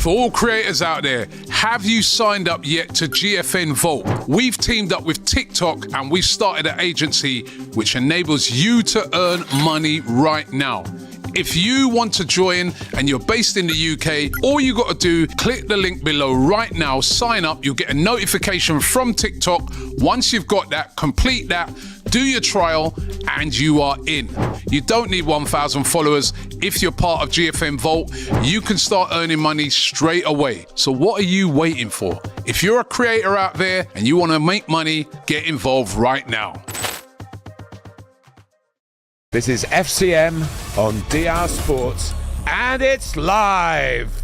For all creators out there, have you signed up yet to GFN Vault? We've teamed up with TikTok and we've started an agency which enables you to earn money right now. If you want to join and you're based in the UK, all you got to do, click the link below right now, sign up, you'll get a notification from TikTok. Once you've got that, complete that, do your trial, and you are in. You don't need 1,000 followers. If you're part of GFM Vault, you can start earning money straight away. So what are you waiting for? If you're a creator out there and you want to make money, get involved right now. This is FCM on DR Sports, and it's live.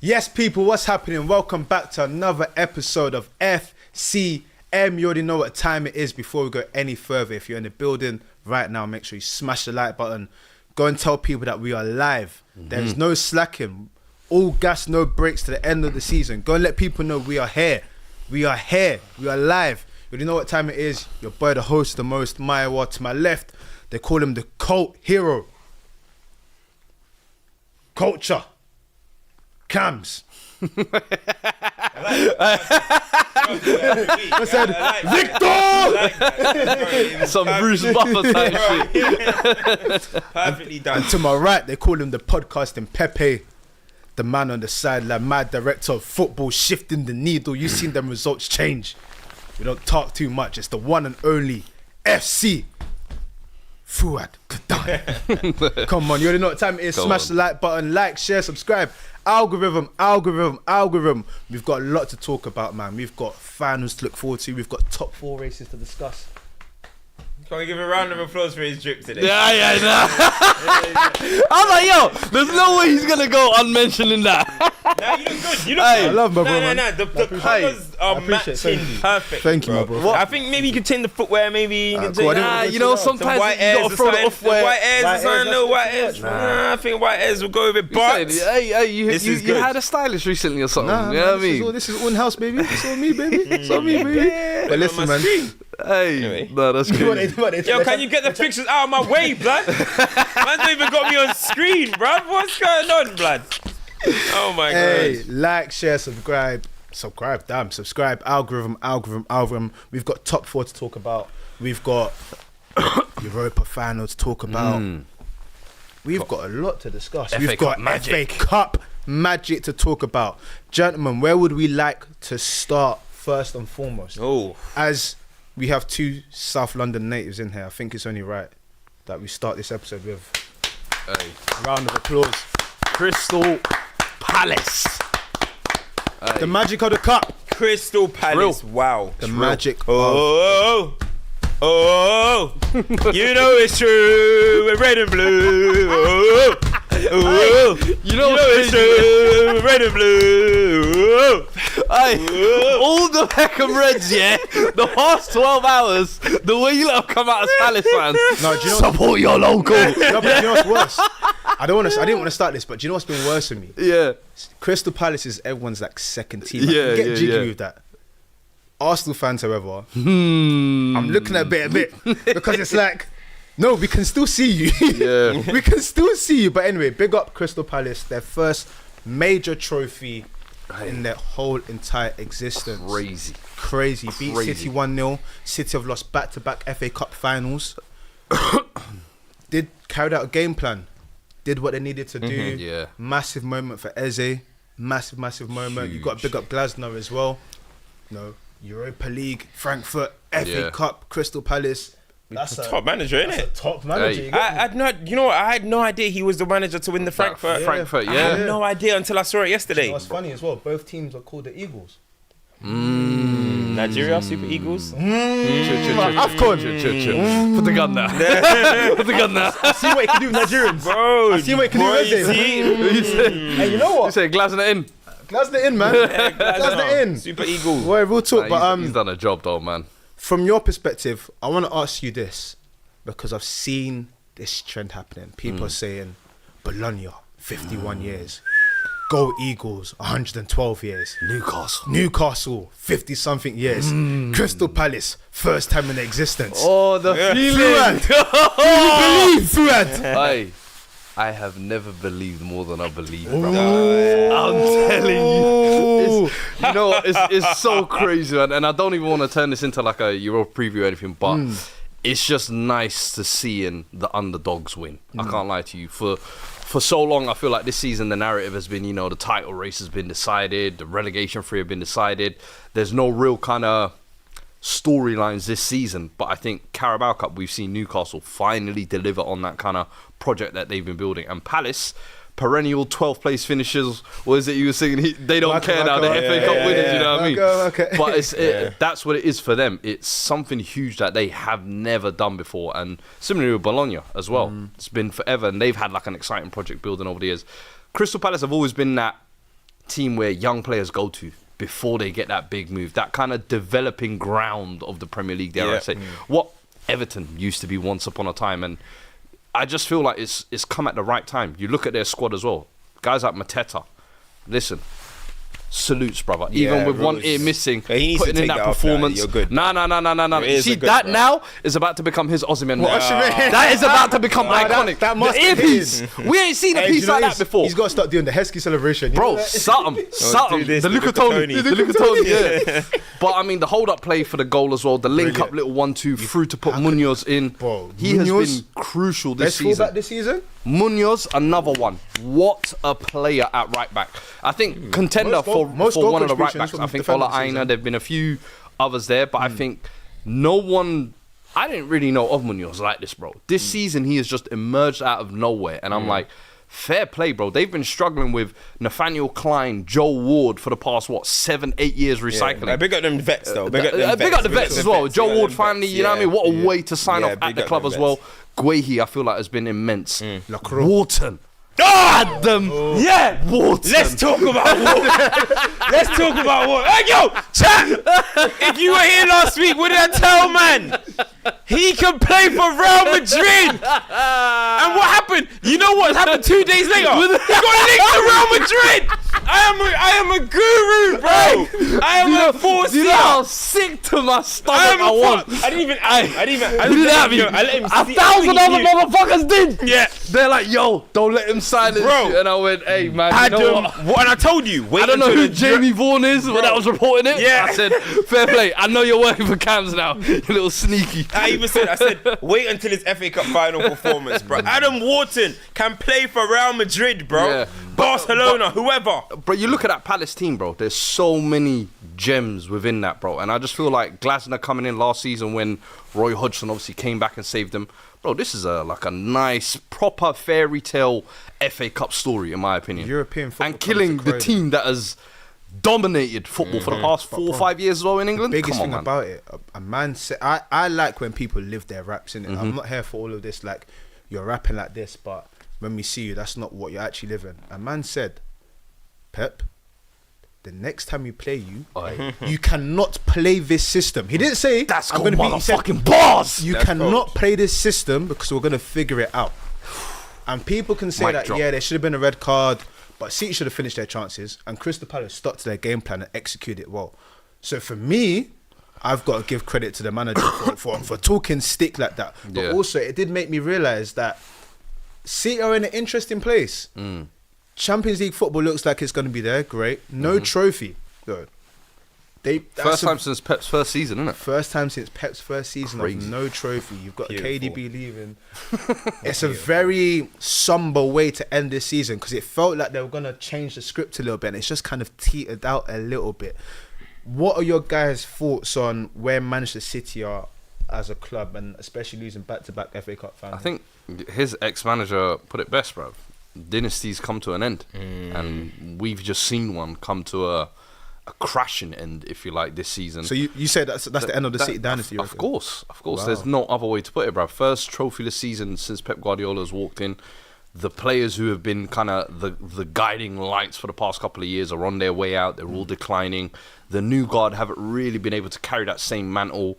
Yes, people, what's happening? Welcome back to another episode of FCM. You already know what time it is. Before we go any further, if you're in the building right now, make sure you smash the like button. Go and tell people that we are live. There's no slacking. All gas, no breaks to the end of the season. Go and let people know we are here. We are here. We are live. You already know what time it is. Your boy, the host, the most, Maiwa. To my left, they call him the cult hero. Culture. Cams. I said, Victor! Some Bruce Buffer type shit. Perfectly done. And to my right, they call him the podcasting Pepe. The man on the sideline, mad director of football, shifting the needle. You've seen them results change. We don't talk too much. It's the one and only FC Fuad Kadan. Come on, you already know what time it is. Smash the like button, like, share, subscribe. Algorithm. We've got a lot to talk about, man. We've got finals to look forward to. We've got top 4 races to discuss. Can we give a round of applause for his drip today? Yeah, nah. I'm like, yo, there's no way he's gonna go unmentioned in that. Nah, you look good. You look Hey, good. I love my bro, man. The colours are matching perfect. Thank you, my bro. I think maybe you could change the footwear, maybe you can cool. change You know, sometimes white you airs gotta throw it off where. white airs or something, no white airs. Nah, I think white airs will go with it, but You had a stylist recently or something. Nah, you know what I mean? This is own house, baby. It's all me, baby. It's all me, baby. But listen, man. Hey, Anyway. no, that's good. Yo, can you get the pictures out of my way, blood? Man's not even got me on screen, bruv. What's going on, blood? Oh my god. Hey, like, share, subscribe. Subscribe. Algorithm. We've got top 4 to talk about. We've got Europa final to talk about. We've got a lot to discuss. We've got FA Cup magic to talk about. Gentlemen, where would we like to start first and foremost? Oh. As we have 2 South London natives in here, I think it's only right that we start this episode with a round of applause. Crystal Palace. The magic of the cup. Crystal Palace. Wow. The magic Oh, you know it's true. We're red and blue. You know it's true. We're red and blue. All the Peckham Reds, yeah. The past 12 hours, the way you let them come out as Palace fans. No, do you know support your local. No, but you know what's worse? I didn't want to start this, but do you know what's been worse for me? Yeah. Crystal Palace is everyone's like second team. Yeah, Get jiggy yeah. with that. Arsenal fans, however, I'm looking at a bit because it's like, no, we can still see you. Yeah. We can still see you. But anyway, big up Crystal Palace, their first major trophy in their whole entire existence. Crazy. Beat City 1-0. City have lost back-to-back FA Cup finals. Did carried out a game plan. Did what they needed to do. Yeah. Massive moment for Eze. Massive moment. Huge. You got to big up Glasner as well. No, Europa League, Frankfurt, FA Cup, Crystal Palace. That's a top manager, isn't it? Top manager. Hey. I had no idea he was the manager to win the Frankfurt. Frankfurt, I yeah. had no idea until I saw it yesterday. What's funny as well, both teams are called the Eagles. Nigeria, Super Eagles. AFCON. Put the gun down. Put the gun down. I see what he can do with Nigerians. Bro, I see what he can do with Eze. Hey, you know You what? say Glasner in. Glasner in, man. Glasner in. Super Eagles. Boy, real talk. But He's done a job though, man. from your perspective, I want to ask you this, because I've seen this trend happening. People are saying, Bologna, 51 years. Go Eagles, 112 years. Newcastle, 50-something years. Crystal Palace, first time in their existence. Oh, the feeling. Fuad, do you believe, Fuad? Hey, I have never believed more than I believe, bro. I'm telling you. You know what? It's so crazy, man. And I don't even want to turn this into like a Euro preview or anything, but it's just nice to seeing the underdogs win. I can't lie to you. For so long, I feel like this season the narrative has been, the title race has been decided, the relegation free have been decided. There's no real kind of storylines this season, but I think Carabao Cup, we've seen Newcastle finally deliver on that kind of project that they've been building, and Palace, perennial 12th place finishers. What is it you were singing? They don't care now. They're FA Cup winners. You know what I mean? Okay. But that's what it is for them. It's something huge that they have never done before, and similarly with Bologna as well. It's been forever, and they've had like an exciting project building over the years. Crystal Palace have always been that team where young players go to before they get that big move, that kind of developing ground of the Premier League, dare I say. What Everton used to be once upon a time, and I just feel like it's come at the right time. You look at their squad as well. Guys like Mateta, listen, salutes, brother. Even with one ear missing, putting in that performance. You're good. No. See, that now is about to become his Oshimen. Oshimen. That is about to become iconic. That must the earpiece. We ain't seen a piece like that before. He's got to start doing the Heskey celebration. Bro, something. The Luca Toni. Yeah. But I mean, the hold-up play for the goal as well, the link-up little 1-2 through to put Munoz in. Bro, he has been crucial this season. Best fullback this season? Munoz, another one. What a player at right back. I think contender for one of the right backs. I think Ola Aina, there have been a few others there, but I think no one... I didn't really know of Munoz like this, bro. This season, he has just emerged out of nowhere, and I'm like, fair play, bro. They've been struggling with Nathaniel Klein, Joe Ward for the past, 7-8 years recycling. Yeah. Big up them vets, though. Big up the vets as well. Joe Ward finally, you know what I mean? What a way to sign off at the club as well. Guehi, I feel like, has been immense. Wharton. Adam! Yeah! Wharton. Let's talk about Wharton. Hey, yo! Chat! If you were here last week, what did I tell, man? He can play for Real Madrid! And what happened? You know what happened 2 days later? He got linked to Real Madrid! I am a guru, bro! I am a 4C! You know how sick to my stomach I was? I didn't even I let him see. 1,000 other motherfuckers did! Yeah. They're like, yo, don't let him sign this shit. And I went, hey, man, Adam, you know what? And I told you, wait. I don't know who Jamie Vaughan is when I was reporting it. Yeah. I said, fair play. I know you're working for Cams now. You little sneaky. I said, wait until his FA Cup final performance, bro. Adam Wharton can play for Real Madrid, bro. Yeah. Barcelona, whoever. Bro, you look at that Palace team, bro. There's so many gems within that, bro. And I just feel like Glasner coming in last season when Roy Hodgson obviously came back and saved them. Bro, this is a nice, proper fairy tale FA Cup story, in my opinion. European football. And killing the team that has dominated football for the past 4 or 5 years as well in England. The biggest thing about it, a man said, I like when people live their raps, innit? I'm not here for all of this, like, you're rapping like this, but when we see you, that's not what you're actually living. A man said, Pep, the next time we play you, you cannot play this system. He didn't say that's called motherfucking bars. You cannot play this system because we're gonna figure it out. And people can say that there should have been a red card, but City should have finished their chances, and Crystal Palace stuck to their game plan and executed it well. So for me, I've got to give credit to the manager for talking stick like that. But also, it did make me realise that City are in an interesting place. Champions League football looks like it's going to be there. Great. No trophy. Good. First time since Pep's first season, isn't it? First time since Pep's first season of no trophy. You've got KDB leaving. It's a very somber way to end this season because it felt like they were going to change the script a little bit and it's just kind of teetered out a little bit. What are your guys' thoughts on where Manchester City are as a club and especially losing back-to-back FA Cup finals? I think his ex-manager put it best, bro. Dynasties come to an end, and we've just seen one come to a crashing end, if you like, this season. So you said that's the end of the City dynasty? Of course. Wow. There's no other way to put it, bro. First trophyless season since Pep Guardiola's walked in. The players who have been kind of the guiding lights for the past couple of years are on their way out. They're all declining. The new guard haven't really been able to carry that same mantle.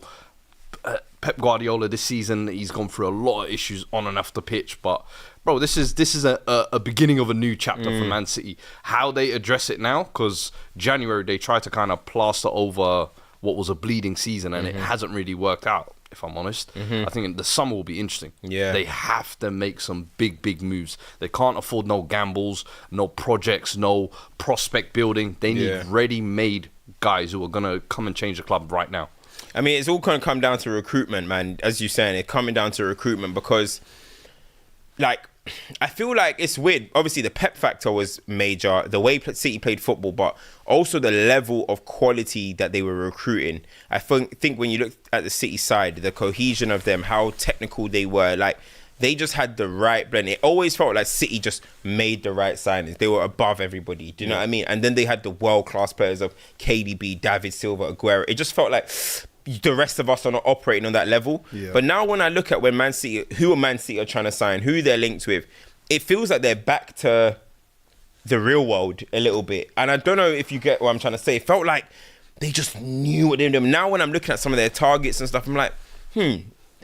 Pep Guardiola this season, he's gone through a lot of issues on and off the pitch, but bro, this is a beginning of a new chapter for Man City. How they address it now, because January they tried to kind of plaster over what was a bleeding season and it hasn't really worked out. if I'm honest. I think the summer will be interesting. Yeah. They have to make some big moves. They can't afford no gambles, no projects, no prospect building. They need ready-made guys who are going to come and change the club right now. I mean, it's all going to come down to recruitment, man. As you're saying, it's coming down to recruitment because, like, I feel like it's weird. Obviously, the Pep factor was major, the way City played football, but also the level of quality that they were recruiting. I think when you look at the City side, the cohesion of them, how technical they were, like, they just had the right blend. It always felt like City just made the right signings. They were above everybody. Do you know what I mean? And then they had the world-class players of KDB, David Silva, Aguero. It just felt like the rest of us are not operating on that level. Yeah. But now when I look at when Man City are trying to sign, who they're linked with, it feels like they're back to the real world a little bit. And I don't know if you get what I'm trying to say. It felt like they just knew what they were doing. Now when I'm looking at some of their targets and stuff, I'm like,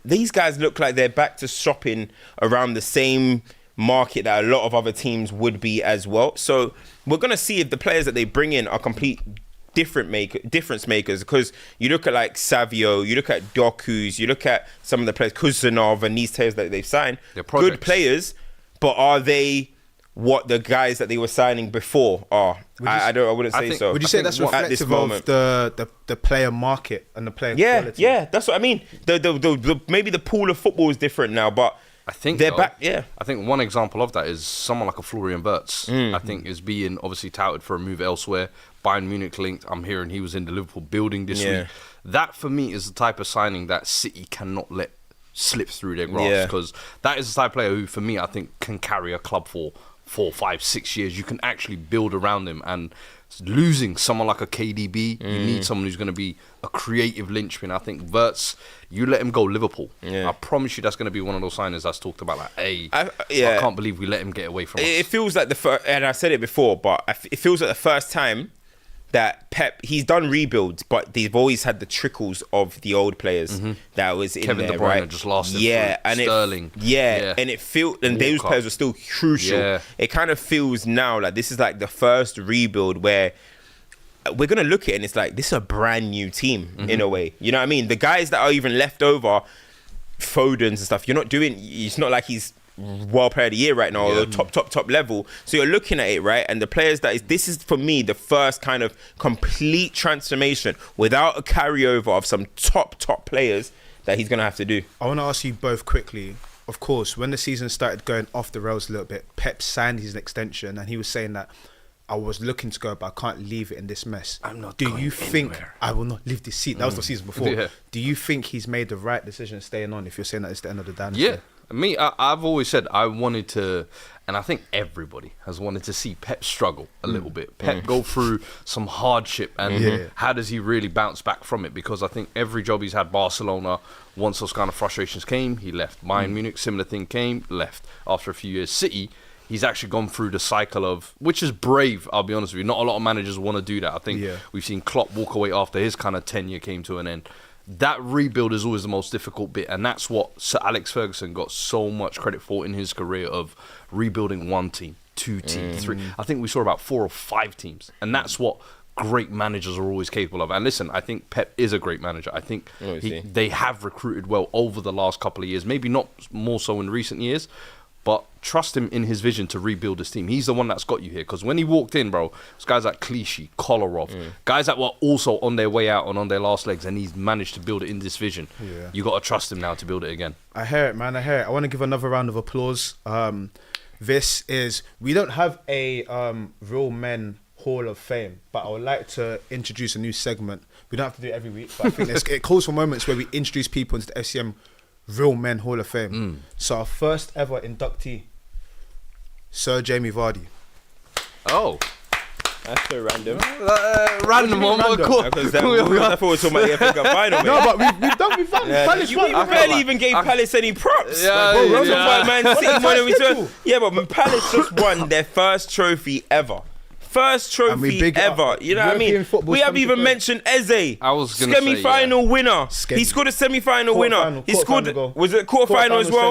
these guys look like they're back to shopping around the same market that a lot of other teams would be as well. So we're going to see if the players that they bring in are complete difference makers, because you look at like Savio, you look at Doku's, you look at some of the players, Kuzanov and these players that they've signed, good players, but are they what the guys that they were signing before are? I wouldn't say so. Would you say that's reflective of the player market and the player quality? Yeah, that's what I mean. The maybe the pool of football is different now, but I think they're back. Yeah, I think one example of that is someone like a Florian Wirtz. I think is being obviously touted for a move elsewhere. Bayern Munich linked. I'm hearing he was in the Liverpool building this week. That for me is the type of signing that City cannot let slip through their grasp, because that is the type of player who, for me, I think can carry a club for 4, 5, 6 years. You can actually build around him, and losing someone like a KDB, you need someone who's going to be a creative linchpin. I think Wirtz, you let him go Liverpool. I promise you that's going to be one of those signings that's talked about. Like, I can't believe we let him get away from us. It feels like and I said it before, but it feels like the first time that Pep, he's done rebuilds, but they've always had the trickles of the old players that was in Kevin there, De Bruyne right? just lasted and Sterling. And it feels, and those players were still crucial. It kind of feels now like this is like the first rebuild where we're going to look at it and it's like, this is a brand new team in a way. You know what I mean? The guys that are even left over, Fodens and stuff, it's not like he's World Player of the Year right now, or top level. So you're looking at it, right? And the players this is for me the first kind of complete transformation without a carryover of some top players that he's gonna have to do. I want to ask you both quickly. Of course, when the season started going off the rails a little bit, Pep signed his extension, and he was saying that I was looking to go, but I can't leave it in this mess. I'm not. Do you think I will not leave this seat? That was the season before. Do you think he's made the right decision staying on? If you're saying that it's the end of the dynasty. Yeah. Me, I've always said I wanted to, and I think everybody has wanted to see Pep struggle a little bit. Pep go through some hardship, and how does he really bounce back from it? Because I think every job he's had, Barcelona, once those kind of frustrations came, he left. Bayern Munich, similar thing came, left. After a few years, City, he's actually gone through the cycle of, which is brave, I'll be honest with you. Not a lot of managers want to do that. I think we've seen Klopp walk away after his kind of tenure came to an end. That rebuild is always the most difficult bit, and that's what Sir Alex Ferguson got so much credit for in his career of rebuilding 1 team, 2 teams, 3. I think we saw about 4 or 5 teams, and that's what great managers are always capable of. And listen, I think Pep is a great manager. I think they have recruited well over the last couple of years, maybe not more so in recent years, but trust him in his vision to rebuild his team. He's the one that's got you here. Because when he walked in, bro, it's guys like Clichy, Kolarov, guys that were also on their way out and on their last legs, and he's managed to build it in this vision. You got to trust him now to build it again. I hear it, man. I hear it. I want to give another round of applause. We don't have a Real Men Hall of Fame, but I would like to introduce a new segment. We don't have to do it every week, but I think it calls for moments where we introduce people into the FCM Real Men Hall of Fame. So our first ever inductee, Sir Jamie Vardy. Oh, that's so random. Random one, but cool. Because I thought we were talking about the FA Cup final. No, but we've done. Palace won. You barely even gave Palace any props. But Palace just won their first trophy ever. First trophy ever. You know what I mean? We haven't even mentioned Eze. I was going to say, semi-final winner. He scored a semi-final winner. He scored, was it quarter-final as well?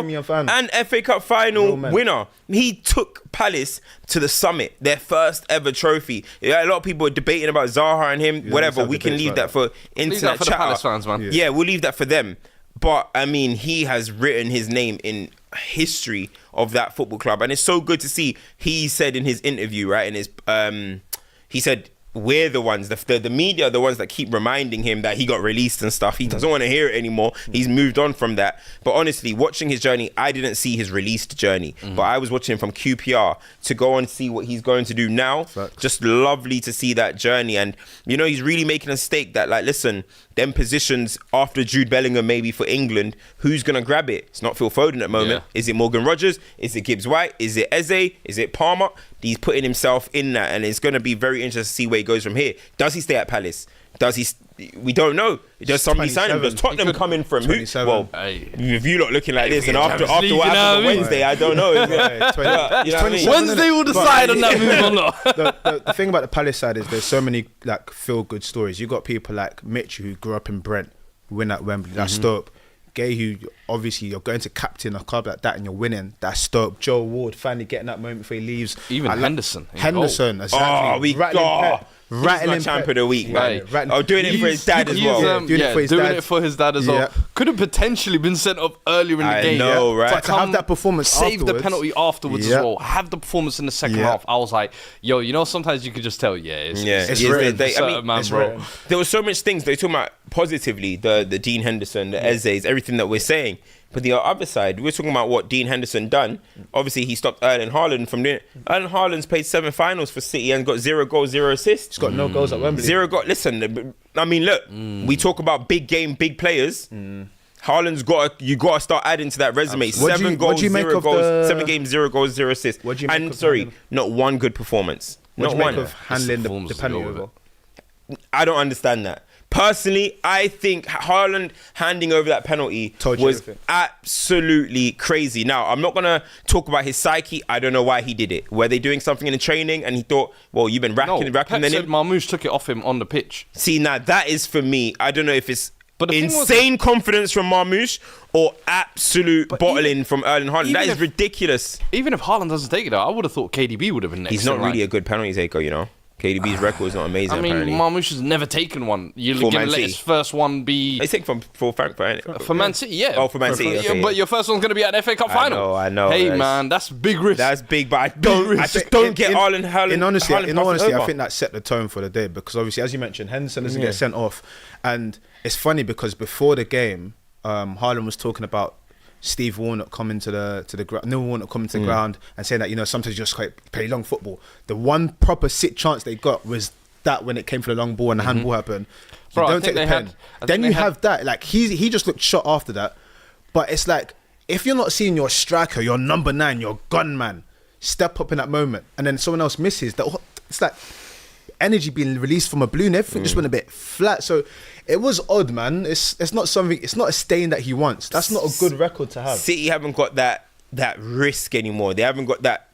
And FA Cup final winner. He took Palace to the summit, their first ever trophy. A lot of people are debating about Zaha and him. Whatever, we can leave that for internet chatter. Palace fans, man. Yeah, we'll leave that for them. But I mean, he has written his name in history of that football club, and it's so good to see. He said in his interview, right, in his he said, we're the ones, the media are the ones that keep reminding him that he got released and stuff. He doesn't want to hear it anymore. He's moved on from that. But honestly, watching his journey, I didn't see his released journey, but I was watching him from QPR to go and see what he's going to do now. Facts. Just lovely to see that journey. And, you know, he's really making a stake that, like, listen, them positions after Jude Bellingham maybe for England, who's going to grab it? It's not Phil Foden at the moment. Yeah. Is it Morgan Rogers? Is it Gibbs White? Is it Eze? Is it Palmer? He's putting himself in that, and it's going to be very interesting to see where he goes from here. Does he stay at Palace? Does he? We don't know. Does somebody sign him? Does Tottenham come in from who? 27. Well, Hey. if you lot looking like this, and after League, what you know happened on what I mean? Wednesday, I don't know. Yeah, You know what I mean? 27, Wednesday will decide on that move or not. The thing about the Palace side is there's so many like feel good stories. You got people like Mitch who grew up in Brent, win at Wembley. That's dope. Gay, who obviously you're going to captain a club like that and you're winning. That's dope. Joe Ward finally getting that moment before he leaves. Even Henderson. Henderson, exactly. Oh, we got. He's my Rattling champ Pep. of the week, man. Yeah, Oh, doing it for his dad as well. doing it for his doing dad. it for his dad as well. Yeah. Could have potentially been sent off earlier in the I game. know, right? But to have that performance save the afterwards. penalty afterwards Yeah. as well. Have the performance in the second Yeah. half. I was like, yo, you know, sometimes you could just tell, it's written. man, It's bro. written. There were so much things they talking about positively, the Dean Henderson, the Ezes, everything that we're saying. But the other side, we're talking about what Dean Henderson done. Obviously, he stopped Erling Haaland from doing it. Erling Haaland's played 7 finals for City and got 0 goals, 0 assists. He's got no goals at Wembley. 0 goals. Listen, I mean, look, we talk about big game, big players. Haaland's you got to start adding to that resume. Absolutely. 7 What do goals, you make 0 of goals, the- 7 games, 0 goals, 0 assists. What do you make And of sorry, Haaland? not one good performance. What Not do you one. make of handling the performance to penalty go with over? I don't understand that. Personally, I think Haaland handing over that penalty Told you was everything. absolutely crazy. Now, I'm not going to talk about his psyche. I don't know why he did it. Were they doing something in the training and he thought, well, you've been racking Pep the said nib? Marmoush took it off him on the pitch. See, now that is for me. I don't know if it's But the thing was- insane confidence from Marmoush or absolute bottling from Erling Haaland. That even is if- ridiculous. Even if Haaland doesn't take it out, I would have thought KDB would have been next. He's not in line. really a good penalty taker, you know. KDB's record is not amazing, I mean, apparently. Marmoush has never taken one. You're For going to Man let City. his first one be They take for Frankfurt, innit? for Man City, yeah. Oh, for Man City, okay, But yeah. your first one's going to be at the FA Cup final. I know. Hey, That's- man, that's big risk. That's big, but I just don't get Haaland. In honesty, Haaland I over. think that set the tone for the day because obviously, as you mentioned, Henderson doesn't get sent off, and it's funny because before the game, Haaland was talking about Steve Warnock coming to the ground, Neil Warnock coming to the ground, and saying that sometimes you just can't play long football. The one proper sit chance they got was that when it came for the long ball and the handball happened. Bro, I don't think take the they pen. had- I Then think you they had- have that. Like he just looked shot after that, but it's like if you're not seeing your striker, your number 9, your gunman step up in that moment, and then someone else misses, it's like energy being released from a balloon. Everything just went a bit flat. So it was odd, man. It's not something. It's not a stain that he wants. That's not a good record to have. City haven't got that risk anymore. They haven't got that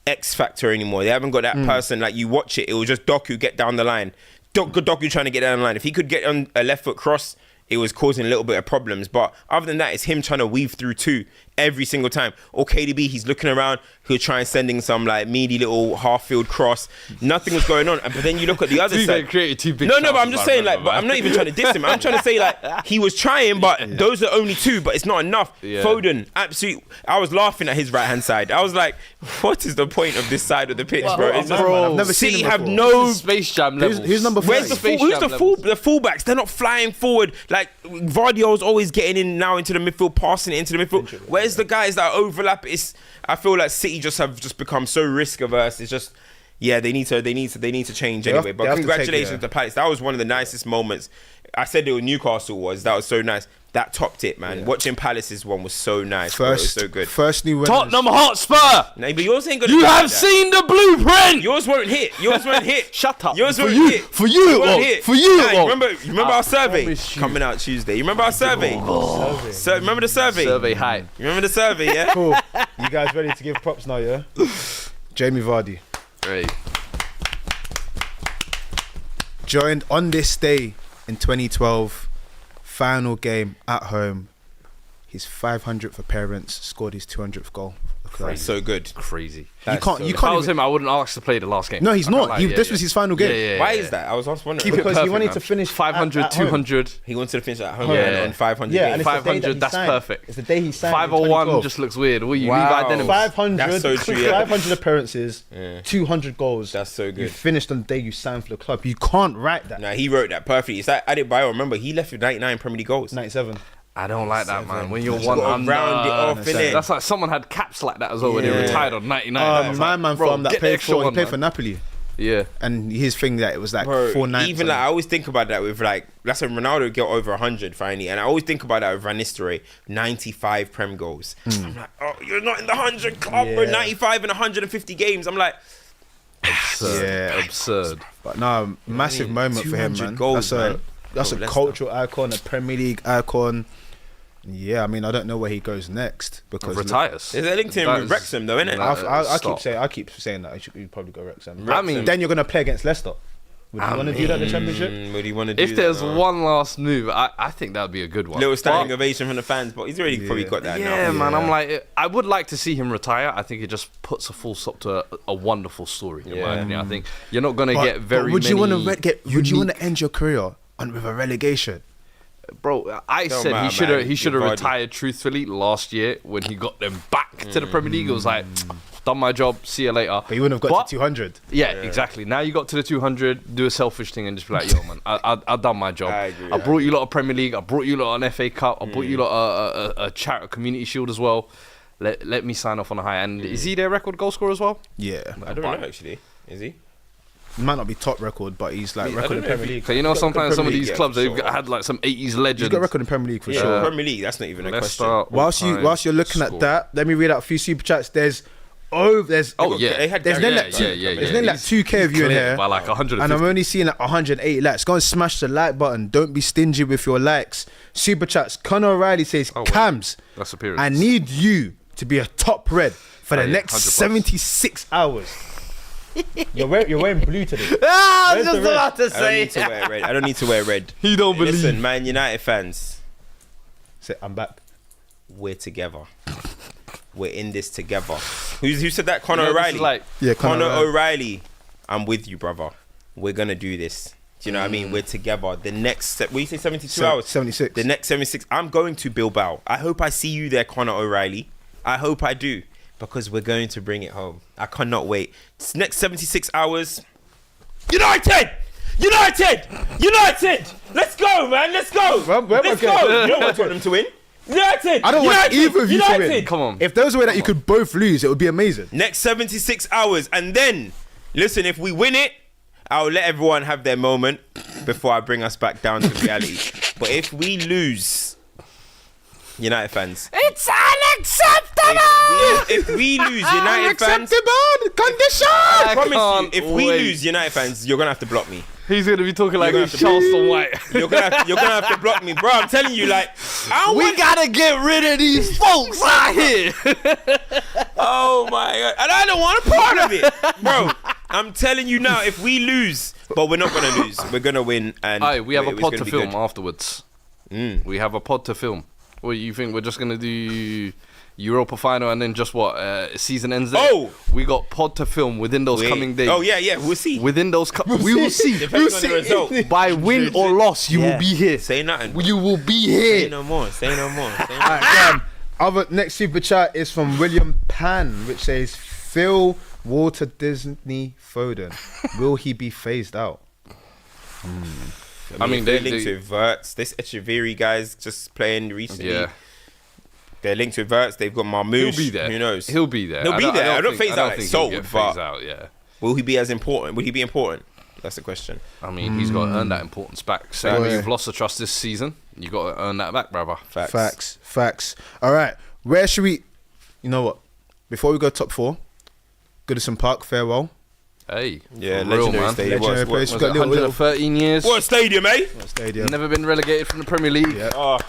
X factor anymore. They haven't got that person like you watch it. It was just Doku get down the line. Doku trying to get down the line. If he could get on a left foot cross, it was causing a little bit of problems. But other than that, it's him trying to weave through two every single time. Or KDB, he's looking around, he'll try and sending some like meaty little half-field cross. Nothing was going on. But then you look at the other side. Created two big No, but I'm chances, just I saying, like, remember, but I'm man. not even trying to diss him. I'm trying to say, like, he was trying, but those are only 2, but it's not enough. Yeah. Foden, absolutely. I was laughing at his right-hand side. I was like, what is the point of this side of the pitch, bro? It's just, Bro, I've never seen City him have before. no. Space Jam levels. Who's number Where's the 30? who's the fullbacks? They're not flying forward. Like Vardio's always getting in now into the midfield, passing it into the midfield. Where's the guys that overlap? I feel like City have become so risk averse. It's just they need to change anyway. have But to congratulations take, to Palace. That was one of the nicest moments. I said it was Newcastle that was so nice. That topped it, man. Watching Palace's one was so nice. Bro. It was so good. First new winners. Tottenham Hotspur. No, but yours ain't gonna You be like have that. seen the blueprint. Yours won't hit. Shut up. Yours For won't you- hit. for you it Yours won't. hit. For you it Nah, won't. Remember our survey promise you. coming out Tuesday. You remember our survey? So remember the survey? Survey height. You remember the survey? Yeah. Cool. You guys ready to give props now, yeah? Jamie Vardy Right. joined on this day in 2012, final game at home. His 500th appearance, scored his 200th goal That's so good. Crazy. You can't. If I was him, I wouldn't ask to play the last game. No, he's I can't not. lie, This was his final game. Why is that? I was wondering. Keep it Because perfect, he wanted man. to finish 500, at home. 200. He wanted to finish at home Yeah. on 500 Yeah, games. and it's the day that 500, he that's signed. perfect. It's the day he signed. 501 just looks weird. Will you Wow. Levi Denim? 500. That's so true, yeah. 500 appearances. 200 goals. That's so You good. finished on the day you signed for the club. You can't write that. Nah, he wrote that perfectly. It's like Adebayo. Remember, he left with 99 Premier League goals. 97. I don't like that, man. When you're Just one gotta under, round it off, innit? that's like someone had caps like that as well when they Yeah. retired on 99. It's My like, man bro, from that get the played extra for, he one, played man. for Napoli. Yeah. And his thing that it was like Bro, 490. even like I always think about that with like that's when Ronaldo got over 100 finally, and I always think about that with Van Nistelrooy, 95 Prem goals. I'm like, oh, you're not in the 100 club, bro. Yeah. 95 in 150 games. I'm like, Absurd. Yeah. Absurd. But no, massive moment for him, 200 man. goals, that's man. a Leicester. cultural icon, a Premier League icon. Yeah, I mean, I don't know where he goes next because Retires. there's a link to him That with is- Wrexham, though, innit? I keep saying that he'd probably go Wrexham. I mean- then you're gonna play against Leicester. Would you want to do that in the Championship? Would he want to do If there's that? one last move, I think that would be a good one. Little standing But- ovation from the fans, but he's already probably got that yeah, now. man. I'm like, I would like to see him retire. I think it just puts a full stop to a wonderful story. In my opinion, I think you're not gonna get very. would you many want to Would you want unique- to end your career with a relegation? Bro, I Don't said matter, he should have man. he should have Vardy. retired truthfully last year when he got them back to the Premier League. It was like, done my job, see you later. But you wouldn't have got to 200. Yeah, exactly. Now you got to the 200, do a selfish thing and just be like, yo, man, I done my job. I agree, I brought you lot of Premier League. I brought you lot an FA Cup. I brought you lot a Community Shield as well. Let me sign off on a high. And is he their record goal scorer as well? Yeah, I don't know, actually. Is he? might not be top record, but he's like I record don't in know if Premier he- League. So you know, sometimes some of Premier these League, clubs yeah, they've sure. had like some 80s He's legends. got record in Premier League for Yeah, sure. Premier League. That's not even a Leicester, question. Whilst you're looking at that, let me read out a few super chats. There's yeah. There's nearly like there's nearly like 2K of you in here, by like 150. and I'm only seeing like 180 likes. Go and smash the like button. Don't be stingy with your likes. Super chats. Conor O'Reilly says, wait. Cams, That's superior. I need you to be a top red for the yeah, next 100 bucks. 76 hours. You're wearing blue today. I Where's the red? about to I don't need to wear red. I don't need to wear red. He don't believe. Listen, Man United fans, Say, I'm back. we're together. We're in this together. Who said that? Conor You know, this O'Reilly. is like, Yeah, Conor O'Reilly. I'm with you, brother. We're gonna do this. Do you know what I mean? We're together. The next, what do you say, 72 hours? 76. The next 76. I'm going to Bilbao. I hope I see you there, Conor O'Reilly. I hope I do. Because we're going to bring it home. I cannot wait. This next 76 hours. United! United! United! Let's go, man. Let's go. Let's go. You don't want Tottenham to win. United! I don't want United! either of you to win. United! come on. If there was a way that you could both lose, it would be amazing. Next 76 hours. And then, listen, if we win it, I'll let everyone have their moment before I bring us back down to reality. But if we lose, United fans, It's unacceptable. if we lose, United fans, condition. I promise you, if we wait. lose, United fans, you're gonna have to block me. He's gonna be talking like You're he's gonna have to- Charleston White. You're gonna have to block me, bro. I'm telling you, like, I don't We want- gotta get rid of these folks out here. Oh my god, and I don't want a part of it, bro. I'm telling you now, if we lose, but we're not gonna lose, we're gonna win. And Aye, we have a it's pod gonna to be film good. afterwards. We have a pod to film. What you think? We're just gonna do Europa final and then just what? Season ends there. Oh! We got pod to film within those coming days. Oh yeah, we'll see. Within those, we will see. Depending on the result. By win or loss, you Yeah. will be here. Say nothing. You will be Say here. no more. Say no more. Say no more. Alright, other next super chat is from William Pan, which says Phil Walter Disney Foden. Will he be phased out? I mean, they're they- linked with Verts. This Echeverry guy's just playing recently. Yeah, They're linked with Verts. They've got Marmoush. he'll be there. Who knows? He'll be there. He'll be there. I don't think- phase out like think sold, he'll get but- phased out. Yeah. Will he be as important? Will he be important? That's the question. I mean, he's got to earn that importance back. Same way Boy. you've lost the trust this season, you got to earn that back, brother. Facts. All right, where should we? You know what? Before we go top four, Goodison Park farewell. Hey, Yeah, for real, legendary man. stadium. Legendary What- place. Was Got it little- 113 years? What stadium, eh? Stadium. Never been relegated from the Premier League. Yeah. Oh,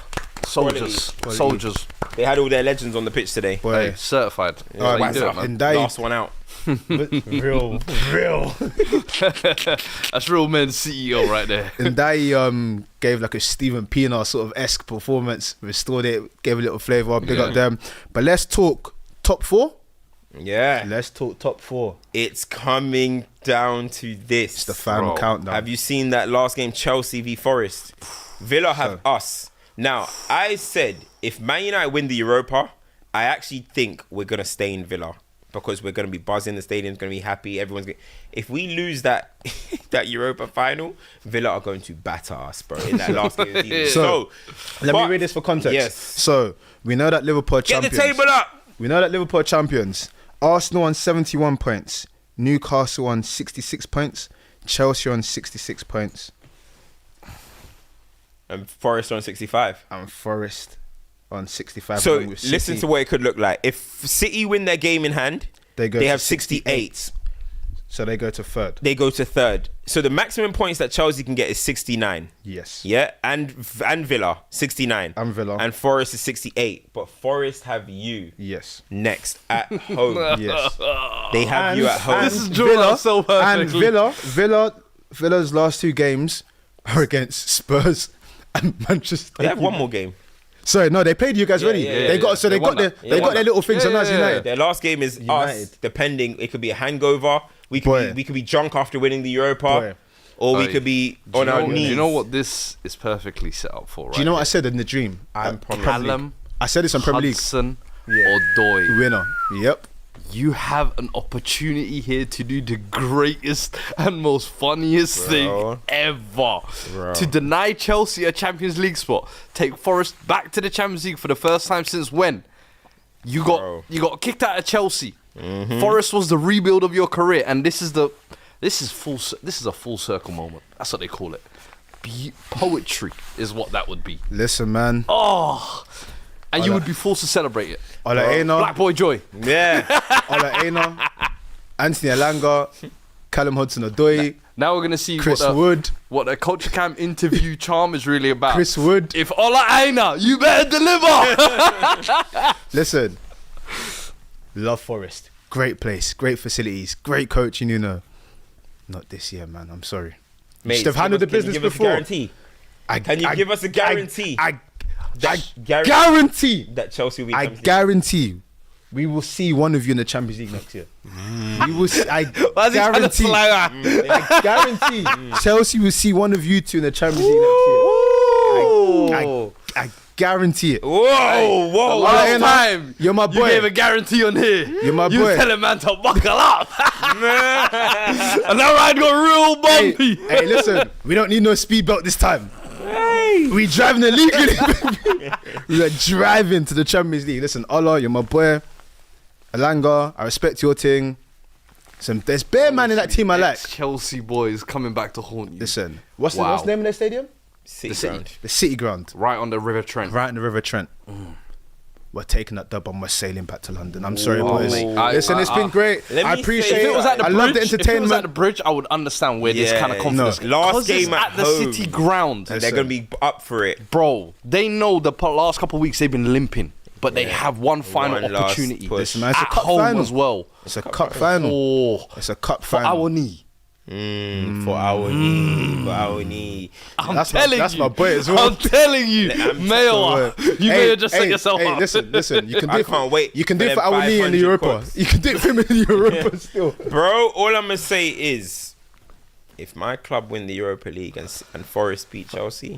Soldiers, Quality. soldiers. they had all their legends on the pitch today. Boy, Hey, certified. Yeah, Alright, That's how you do it, and man. Ndai- Last one out. real. That's real men's CEO right there. And Ndai gave like a Steven Pienaar sort of esque performance, restored it, gave a little flavour, big Yeah. up them. But let's talk top four. Yeah. Let's talk top 4. It's coming down to this. It's the final countdown. Have you seen that last game, Chelsea v Forest? Villa have us. Now, I said if Man United win the Europa, I actually think we're going to stay in Villa because we're going to be buzzing. The stadium's going to be happy. Everyone's going. If we lose that that Europa final, Villa are going to batter us, bro, in that last game of the season. So, let me read this for context. Yes. So, we know that Liverpool are Get champions. the table up. We know that Liverpool are champions. Arsenal on 71 points. Newcastle on 66 points. Chelsea on 66 points. And Forest on 65. And Forest on 65. So along with listen City. to what it could look like. If City win their game in hand, They go they to have 68. So they go to third. They go to third. So the maximum points that Chelsea can get is 69. Yes. Yeah, and Villa 69. And Villa. And Forest is 68. But Forest have you Yes. next at home. Yes. They have you at home. This is drawn out so perfectly. And Villa's last 2 games are against Spurs and Manchester. They have one more game. Sorry, no, they played you guys already. yeah, They got yeah. so they They won got their that. they got their little things on Yeah, us yeah, United. Their last game is us. United. Depending, it could be a hangover. We could be drunk after winning the Europa, Boy. or we Oi. could be Do on you our know- knees. Do you know what this is perfectly set up for, right? Do you know what I said in the dream? I'm promising. Callum, I said this on Premier League. Hudson, Yeah. or Doy. Winner. Yep. You have an opportunity here to do the greatest and most funniest thing ever. To deny Chelsea a Champions League spot, take Forest back to the Champions League for the first time since when? You got kicked out of Chelsea. Forest was the rebuild of your career, and this is a full circle moment. That's what they call it. Poetry is what that would be. Listen, man. And you would be forced to celebrate it. Ola Aina, Black boy joy. Yeah. Ola Aina, Anthony Alanga, Callum Hudson-Odoi, Now we're gonna see Chris Wood. what a Culture Cam interview charm is really about. Chris Wood. If Ola Aina, you better deliver. Listen, love Forest. Great place, great facilities, great coaching. Not this year, man. I'm sorry. Mate, should have handled the can you business give us a before. guarantee? Can you give us a guarantee? I Guarantee guarantee. that Chelsea will be I Champions League? guarantee. We will see one of you in the Champions League next year. We will. I Why is he trying to guarantee. slag her? I guarantee. Chelsea will see one of you two in the Champions League next year. I guarantee it. Whoa, whoa, Last Aina, time you're my you boy. gave a guarantee on here. You're my You boy. tell a man to buckle up. And that ride got real bumpy. Hey, listen. We don't need no speed belt this time. We driving illegally. We are driving to the Champions League. Listen, Allah, you're my boy. Alanga, I respect your thing. There's bare man in that team I like. Chelsea boys coming back to haunt you. Listen, what's Wow. the name of their stadium? City City. ground. The City Ground. Right on the River Trent. Right in the River Trent. We're taking that dub and we're sailing back to London. I'm sorry, Whoa, boys. mate. Listen, it's been great. Let I me appreciate say- it. If it was at the I love the bridge- If it was entertainment. at the bridge, I would understand where this Yeah, kind of confidence. no. Last 'Cause it's game at at the home. City ground, And they're going to be up for it. bro. They know the last couple of weeks they've been limping, but they have one final One last opportunity push. Listen, man, it's a at cup home final. as well. It's a cup final. Oh, It's a cup for final. our knee. For our knee. For our knee. That's my boy as well. I'm telling you, Mayor, you may have just set yourself up. Listen. You can do I it. can't wait You can do for it for them our knee in the 500 Europa. quads. You can do it for him in the Europa still. Bro, all I'm going to say is, if my club win the Europa League and Forest beat Chelsea,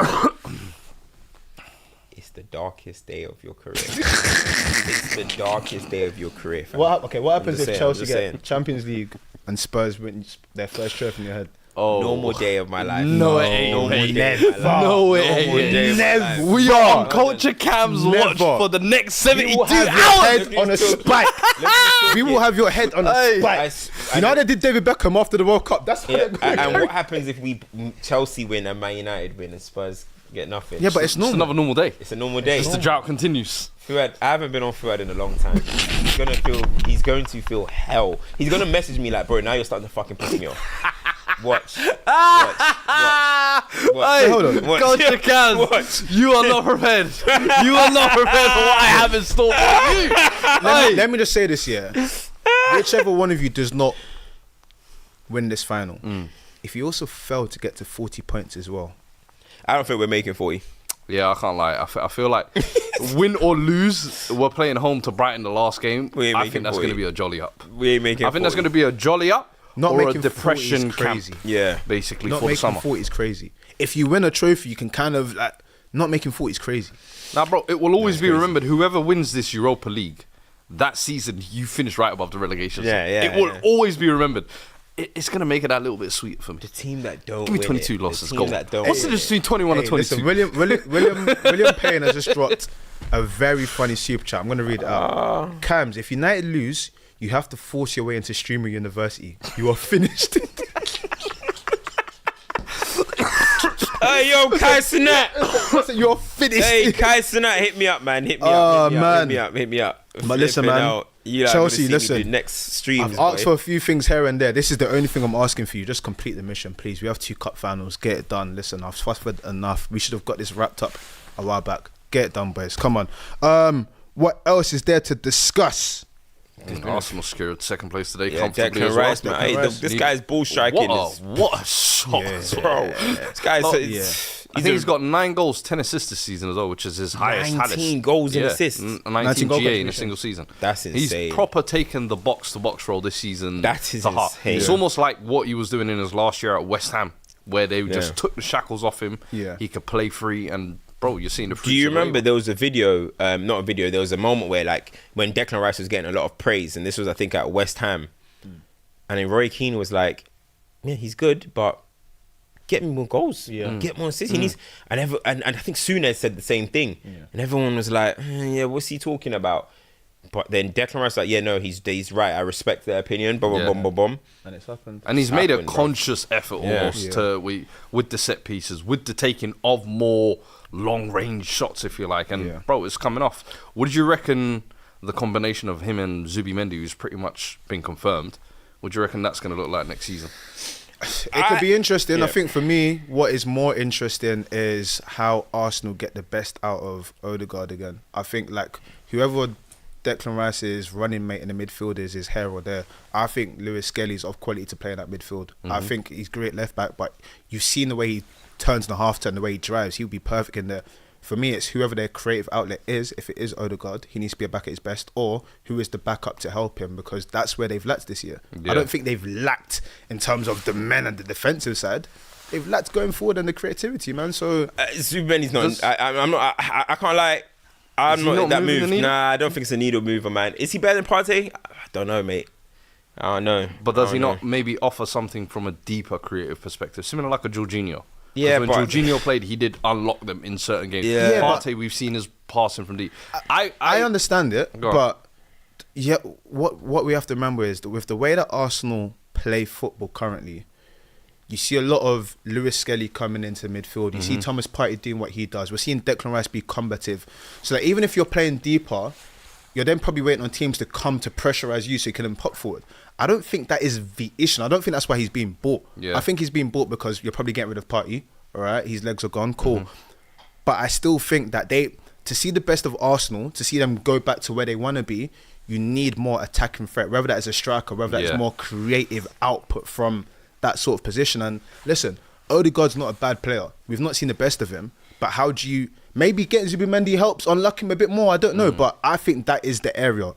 it's the darkest day of your career. It's the darkest day of your career, fam. What happens just if saying, Chelsea I'm just get saying. Champions League and Spurs win their first trophy in your head? Oh, Normal day of my life. No, it ain't, Normal mate. day of my life. No, it Normal ain't. day of my life. We are on Culture Cam's watch Never. for the next You 72 will have your hours. head on a spike. We will have your head on a Hey. spike. You know how they did David Beckham after the World Cup? That's Yeah, what and what happens if Chelsea win and Man United win and Spurs get nothing? Yeah, but it's It's normal. another normal day. It's a normal day. The drought continues. Fuad, I haven't been on Fuad in a long time. He's going to feel hell. He's gonna message me like, bro, now you're starting to fucking piss me off. Watch. Hey, hold on. Watch. Culture Cam, Watch. you are not prepared. You are not prepared for what I have in store for you. Let me just say this, yeah. Whichever one of you does not win this final, if you also fail to get to 40 points as well, I don't think we're making 40. Yeah, I can't lie. I feel like win or lose, we're playing home to Brighton the last game. I think that's going to be a jolly up. We ain't making I think that's going to be a jolly up Not or a making depression 40 is camp, crazy. Yeah. basically, Not for the making summer. 40 is crazy. If you win a trophy, you can kind of like not making 40 is crazy. Now, bro, it will always be remembered. Whoever wins this Europa League, that season, you finish right above the relegation. Yeah, yeah, It will yeah. always be remembered. It's going to make it that little bit sweeter for me. The team that don't Give me win 22 it. losses. The Go. team that don't What's the win difference between 21 and Hey, 22? listen, William Payne has just dropped a very funny super chat. I'm going to read it out. Cams, if United lose, you have to force your way into Streamer University. You are finished. Hey, yo, Kai Sinat. You're finished. Hey, Kai Sinat, hit me up, man. Hit me Oh, up. man. Hit me up. But listen, Flipping man. out. You lot Chelsea, gonna see me listen. do next streams. I've asked for boy. a few things here and there. This is the only thing I'm asking for you. Just complete the mission, please. We have 2 cup finals. Get it done. Listen, I've suffered enough. We should have got this wrapped up a while back. Get it done, boys. Come on. What else is there to discuss? Arsenal secured second place today Yeah, comfortably Declan as well. Rice, man. Hey, Rice. this guy's ball striking is, What a shot, bro. This guy's, I think he's got 9 goals, 10 assists this season as well, which is his highest. 19 goals and assists. 19 goal GA in a contribution. single season. That's insane. He's proper taken the box-to-box role this season. That is to heart. insane. It's almost like what he was doing in his last year at West Ham, where they Yeah. just took the shackles off him. Yeah. He could play free, and bro, you're seeing the fruits. Do you of the remember labor. there was a video, not a video, there was a moment where like when Declan Rice was getting a lot of praise, and this was I think at West Ham, and then Roy Keane was like, yeah, he's good, but get me more goals, get more assists. He needs, and I think Souness said the same thing, and everyone was like, yeah, what's he talking about? But then Declan Rice like, yeah, no, he's right. I respect their opinion. Boom, Yeah. boom, boom, boom. And it's happened. And he's made a happened, bro. conscious effort almost with the set pieces, with the taking of more long range shots, if you like. And bro, it's coming off. What did you reckon the combination of him and Zubimendi, who's pretty much been confirmed, what do you reckon that's going to look like next season? It could be interesting. I think for me, what is more interesting is how Arsenal get the best out of Odegaard again. I think like whoever Declan Rice's running mate in the midfield is here or there. I think Lewis Skelly's of quality to play in that midfield. I think he's great left back, but you've seen the way he turns in the half turn, the way he drives. He'll be perfect in there. For me, it's whoever their creative outlet is. If it is Odegaard, he needs to be back at his best, or who is the backup to help him, because that's where they've lacked this year. Yeah. I don't think they've lacked in terms of the men and the defensive side. They've lacked going forward and the creativity, man. So Zubimendi's not. I'm not. I can't lie. I'm Is he not in not that moving the move. needle? Nah, I don't think it's a needle mover, man. Is he better than Partey? I don't know, mate. I don't know. But does I he don't not maybe offer something from a deeper creative perspective, similar like a Jorginho? 'Cause Yeah, when but- Jorginho played, he did unlock them in certain games. Yeah. Yeah, Partey, we've seen his passing from deep. I understand it, Go on. but yeah, what we have to remember is that with the way that Arsenal play football currently, you see a lot of Lewis Skelly coming into midfield. You see Thomas Partey doing what he does. We're seeing Declan Rice be combative. So that even if you're playing deeper, you're then probably waiting on teams to come to pressurize you so you can then pop forward. I don't think that is the issue. I don't think that's why he's being bought. Yeah. I think he's being bought because you're probably getting rid of Partey. All right, his legs are gone. Cool. But I still think that to see the best of Arsenal, to see them go back to where they want to be, you need more attacking threat, whether that is a striker, whether that is more creative output from that sort of position. And listen, Odegaard's not a bad player. We've not seen the best of him. But how do you... Maybe getting Zubimendi helps unlock him a bit more. I don't know. But I think that is the area.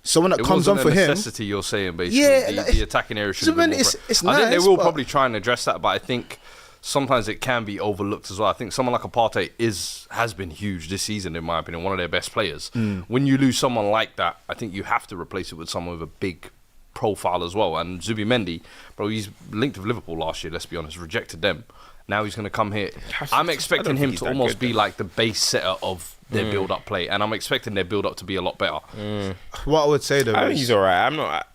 Someone that It comes on wasn't for a him... necessity, you're saying, basically. Yeah, the attacking area should have been more. it's I think they nice, will but- probably try and address that, but I think sometimes it can be overlooked as well. I think someone like a Partey has been huge this season, in my opinion, one of their best players. When you lose someone like that, I think you have to replace it with someone with a big profile as well. And Zubimendi, bro, he's linked with Liverpool last year, let's be honest, rejected them. Now he's going to come here. I'm expecting him to almost be like the base setter of their build-up play, and I'm expecting their build-up to be a lot better. What I would say though I think is... he's all right. I'm not.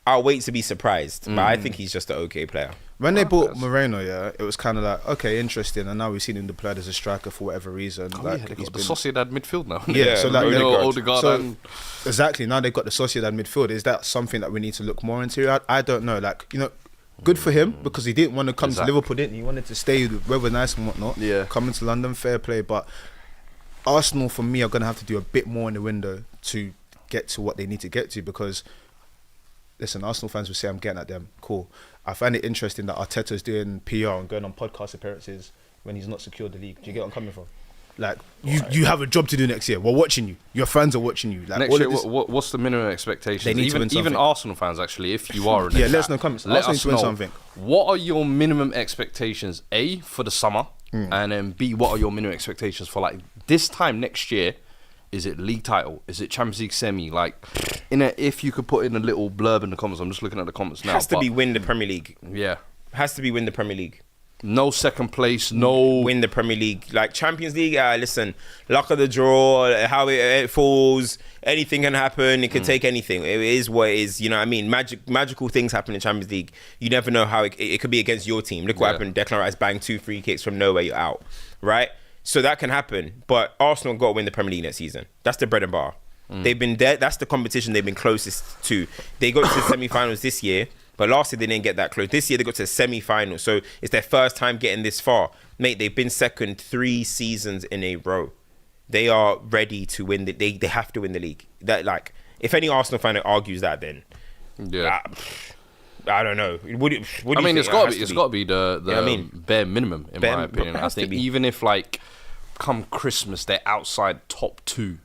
I'll wait to be surprised, but I think he's just an okay player. When they bought Moreno, it was kind of like, okay, interesting. And now we've seen him deployed as a striker for whatever reason. They've got the Sociedad midfield now. Yeah, so like Bruno, Odegaard. Odegaard So, and... exactly. Now they've got the Sociedad midfield. Is that something that we need to look more into? I don't know. Like, you know, good for him because he didn't want to come to Liverpool, didn't he? He wanted to stay where we're nice and whatnot. Yeah. Coming to London, fair play. But Arsenal, for me, are going to have to do a bit more in the window to get to what they need to get to, because listen, Arsenal fans will say I'm getting at them. Cool. I find it interesting that Arteta's doing PR and going on podcast appearances when he's not secured the league. Do you get where I'm coming from? Like, you have a job to do next year. We're watching you. Your fans are watching you. Like, next year, what's the minimum expectations? They need to win something. Even Arsenal fans, actually, if you are... let us know comments. Let Arsenal us need to win know. something. What are your minimum expectations, A, for the summer, and then B, what are your minimum expectations for, like, this time next year? Is it league title? Is it Champions League semi? Like, if you could put in a little blurb in the comments. I'm just looking at the comments now. Has to be win the Premier League. Yeah. Has to be win the Premier League. No second place, no... Win the Premier League. Like, Champions League, listen, luck of the draw, how it falls, anything can happen. It can take anything. It is what it is, you know what I mean? Magical things happen in Champions League. You never know how it could be against your team. Look what happened. Declan Rice banged 2 free kicks from nowhere, you're out, right? So that can happen. But Arsenal got to win the Premier League next season. That's the bread and butter. They've been there. That's the competition they've been closest to. They got to the semi-finals this year. But last year, they didn't get that close. This year, they got to the semi-final. So it's their first time getting this far. Mate, they've been second 3 seasons in a row. They are ready to win. They have to win the league. That, like, if any Arsenal fan argues that, then... Yeah. I don't know. What do you think? It's got to be the You know what I mean? bare minimum, in my opinion. I has to think be. even if, like, come Christmas, they're outside top 2,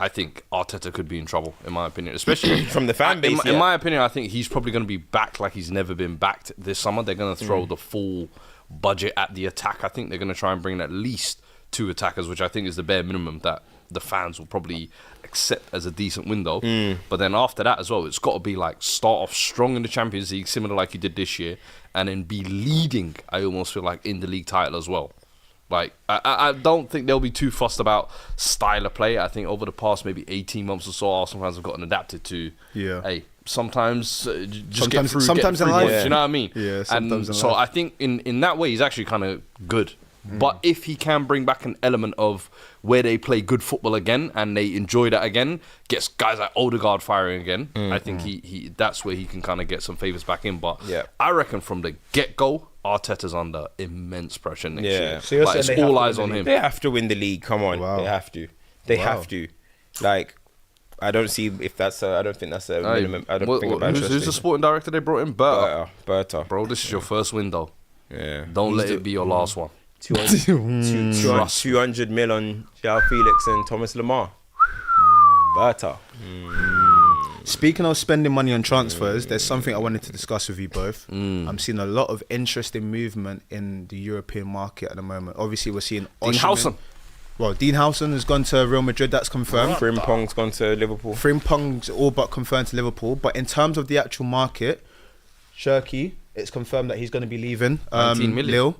I think Arteta could be in trouble, in my opinion. Especially from the fan base. In my opinion, I think he's probably going to be backed like he's never been backed this summer. They're going to throw the full budget at the attack. I think they're going to try and bring at least 2 attackers, which I think is the bare minimum that the fans will probably accept as a decent window. But then after that as well, it's got to be like start off strong in the Champions League, similar like you did this year, and then be leading, I almost feel like, in the league title as well. Like, I don't think they'll be too fussed about style of play. I think over the past maybe 18 months or so, Arsenal fans have gotten adapted to, hey, sometimes get through in life. You know what I mean? Yeah, and in so life. I think in that way, he's actually kind of good. But if he can bring back an element of where they play good football again and they enjoy that again, gets guys like Odegaard firing again, I think he that's where he can kind of get some favours back in. But I reckon from the get-go, Arteta's under immense pressure next year. So you're like, saying it's all eyes on him. They have to win the league. Come on. Wow. They have to. They have to. Like, I don't see if that's I don't think that's a minimum. I don't think about who's the sporting director they brought in? Berta. Bro, this is your first window. Yeah. Don't let it be your last one. 200 mil on João Felix and Thomas Lemar. Berta. Speaking of spending money on transfers, there's something I wanted to discuss with you both. I'm seeing a lot of interesting movement in the European market at the moment. Obviously, we're seeing Dean Howson. Well, Dean Howson has gone to Real Madrid. That's confirmed. Frimpong's gone to Liverpool. Frimpong's all but confirmed to Liverpool. But in terms of the actual market, Cherki, it's confirmed that he's going to be leaving 19 million. Lille.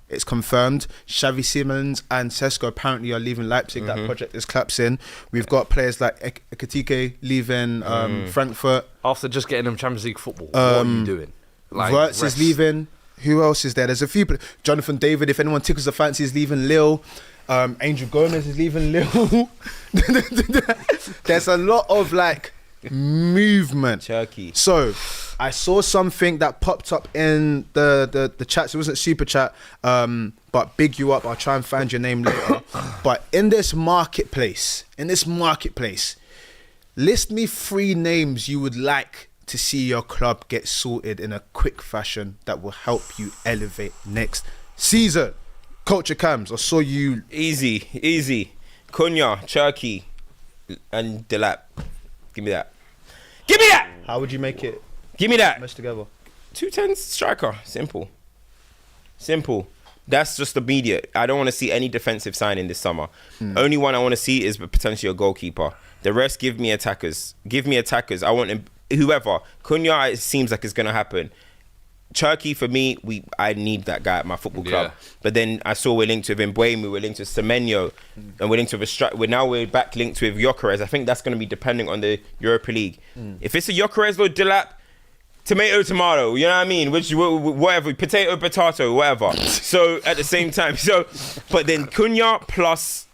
It's confirmed. Xavi Simons and Sesko apparently are leaving Leipzig. That project is collapsing. We've got players like Ekitike leaving Frankfurt. After just getting them Champions League football, what are you doing? Like, Wirtz is leaving. Who else is there? There's a few. Jonathan David, if anyone tickles the fancy, is leaving Lille. Angel Gomez is leaving Lille. There's a lot of like movement. Turkey. So I saw something that popped up in the chats. It wasn't super chat, but big you up. I'll try and find your name later. But in this marketplace, list me 3 names you would like to see your club get sorted in a quick fashion that will help you elevate next season. Culture Cams, I saw you. Easy. Cunha, Cherki, and Delap. Give me that. How would you make it Give me that. mesh together? 210 striker. Simple. That's just immediate. I don't want to see any defensive signing this summer. Only one I want to see is potentially a goalkeeper. The rest, give me attackers. I want them, whoever. Cunha, it seems like it's going to happen. Cherki, for me, I need that guy at my football club. But then I saw we're linked with Mbeumo, we're linked with Semenyo, and we're linked with we're back linked with Gyökeres. I think that's going to be depending on the Europa League. If it's a Gyökeres or Delap, tomato, you know what I mean? Which whatever, potato, whatever. So at the same time, but then Cunha plus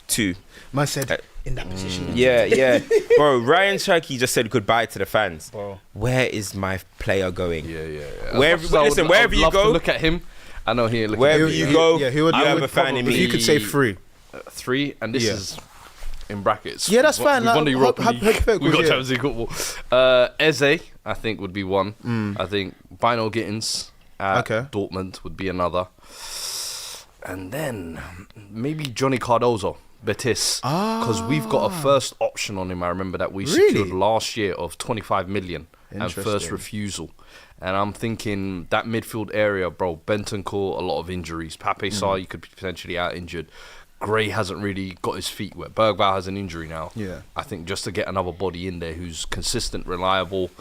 2. Man said in that position. Yeah. Bro, Ryan Cherki just said goodbye to the fans. Bro. Where is my player going? Yeah. Wherever you go, to look at him. I know he ain't looking. Wherever you go, who would you have a fan in if me. you could say 3. 3, and this is in brackets. Yeah, that's fine. We've won the Europa League. Hypothetical, We got yeah. Champions League football. Eze, I think, would be one. I think Bino Gittins at Okay. Dortmund would be another. And then maybe Johnny Cardozo, Betis. Because we've got a first option on him. I remember that we Really? secured last year of 25 million and first Interesting. refusal. And I'm thinking that midfield area, bro, Bentancur, a lot of injuries. Pape Sarr, you could be potentially out injured. Gray hasn't really got his feet wet. Bergvall has an injury now. Yeah. I think just to get another body in there who's consistent, reliable.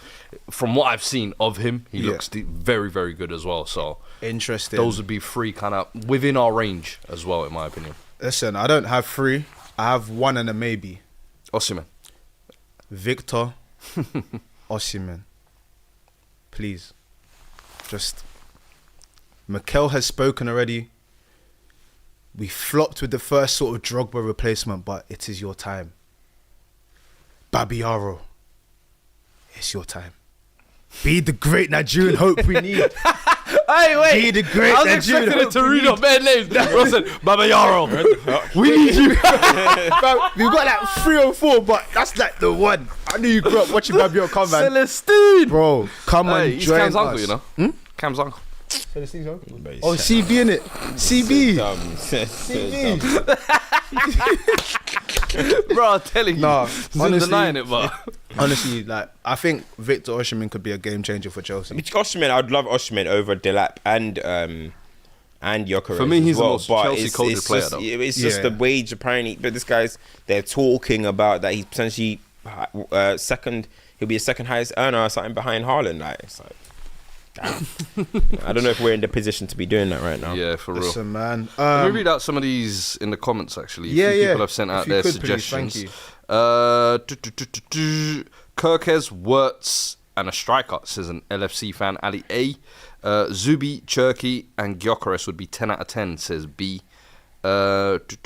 From what I've seen of him, he looks very, very good as well. So Interesting. those would be three kind of within our range as well, in my opinion. Listen, I don't have three. I have one and a maybe. Oshimen. Victor Oshimen. Please. Just. Mikel has spoken already. We flopped with the first sort of Drogba replacement, but it is your time. Babiaro. It's your time. Be the great Nigerian hope we need. Hey, wait. Be the great I was Nigerian expecting it hope to we read need. up bad names. Bro said, Baba Yaro. We need you. Fam, we've got like 3 or 4, but that's like the one. I knew you grew up watching Babiaro come, man. Celestine. Bro, come Hey, on, he's join Cam's us. uncle, you know? Cam's uncle. Oh, CB in it. CB. Bro, I'm telling you. Nah, He's honestly- denying it, but. Honestly, like I think Victor Oshimen could be a game changer for Chelsea. Oshimen, I'd love Oshimen over Delap and Gyökeres. For me, as he's the well, most but Chelsea coded it's player, just, though. It's just Yeah. the wage apparently. But this guy's, they're talking about that he's potentially second. He'll be a second highest earner or something behind Haaland. Like, it's like, damn. I don't know if we're in the position to be doing that right now. Yeah, for real. Listen, man. Let me read out some of these in the comments, actually. Yeah, a few yeah. people have sent If out you their could, please, suggestions. thank you. Kirkes, Wirtz, and a striker, says an LFC fan, Ali A. Zubi, Cherky, and Gyökeres would be 10 out of 10, says B. Oshimen,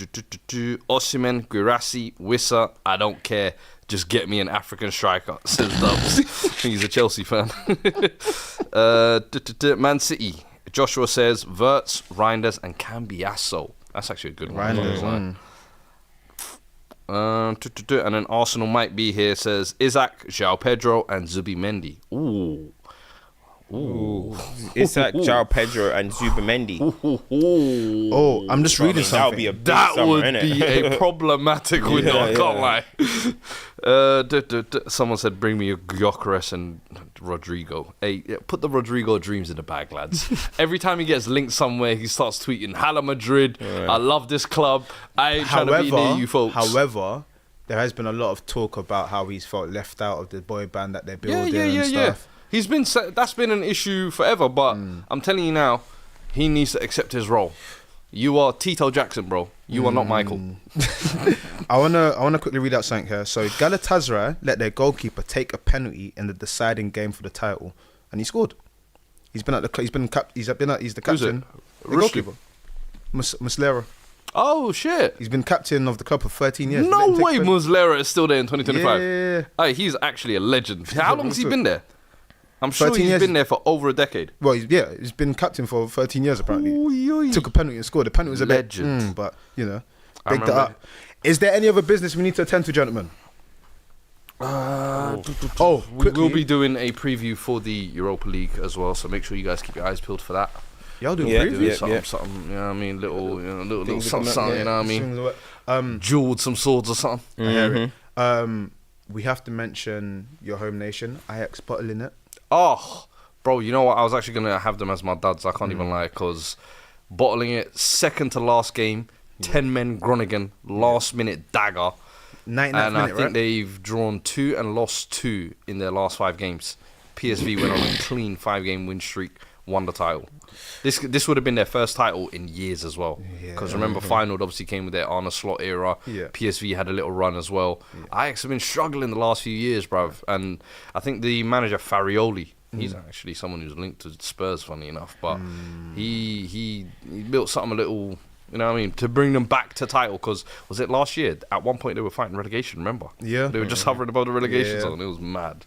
Guirassy, Wissa, I don't care. Just get me an African striker, says Dubs. He's a Chelsea fan. Man City, Joshua says Wirtz, Reinders, and Cambiasso. That's actually a good one. Reinders, And then Arsenal might be here, says Isaac, João Pedro, and Zubimendi. Ooh. Isaac, João Pedro, and Zubimendi. Oh, I'm just reading That would something. be a big That summer, would innit? be a problematic window, I can't lie. Someone said, bring me a Gyökeres and Rodrigo. Hey, put the Rodrigo dreams in the bag, lads. Every time he gets linked somewhere, he starts tweeting, Hala Madrid, I love this club. I ain't trying to be near you folks. However, there has been a lot of talk about how he's felt left out of the boy band that they're building and stuff. He's been that's been an issue forever, but I'm telling you now, he needs to accept his role. You are Tito Jackson, bro. You are not Michael. I wanna quickly read out something here. So Galatasaray let their goalkeeper take a penalty in the deciding game for the title, and he scored. He's the captain. Who's it? The goalkeeper, Muslera. Oh shit! He's been captain of the club for 13 years. No Let him take way, a penalty. Muslera is still there in 2025. Yeah. Hey, he's actually a legend. How long has he been there? I'm sure 13 he's years. been there for over a decade. Well, he's been captain for 13 years apparently. Ooh, Took a penalty and scored. The penalty was a Legend. bit, but you know, I big that remember up. Is there any other business we need to attend to, gentlemen? We will be doing a preview for the Europa League as well, so make sure you guys keep your eyes peeled for that. Y'all doing Yeah, previews? Doing yeah. something, you know what I mean? Little Things something, coming up, you know what I mean? Jewel with some swords or something. I hear it. We have to mention your home nation, Ajax bottling it. Oh, bro, you know what? I was actually going to have them as my duds. I can't even lie, because bottling it, second to last game, 10 men Groningen, last minute dagger. 99th And I minute, think right? they've drawn 2 and lost 2 in their last 5 games. PSV went on a clean 5-game win streak, won the title. This would have been their first title in years as well. Because remember, Feyenoord obviously came with their Arne Slot era. Yeah. PSV had a little run as well. Ajax have been struggling the last few years, bruv. And I think the manager, Farioli, he's actually someone who's linked to Spurs, funny enough. But he built something a little... You know what I mean? To bring them back to title, because was it last year? At one point they were fighting relegation, remember? Yeah. They were just hovering above the relegation Yeah. zone. It was mad.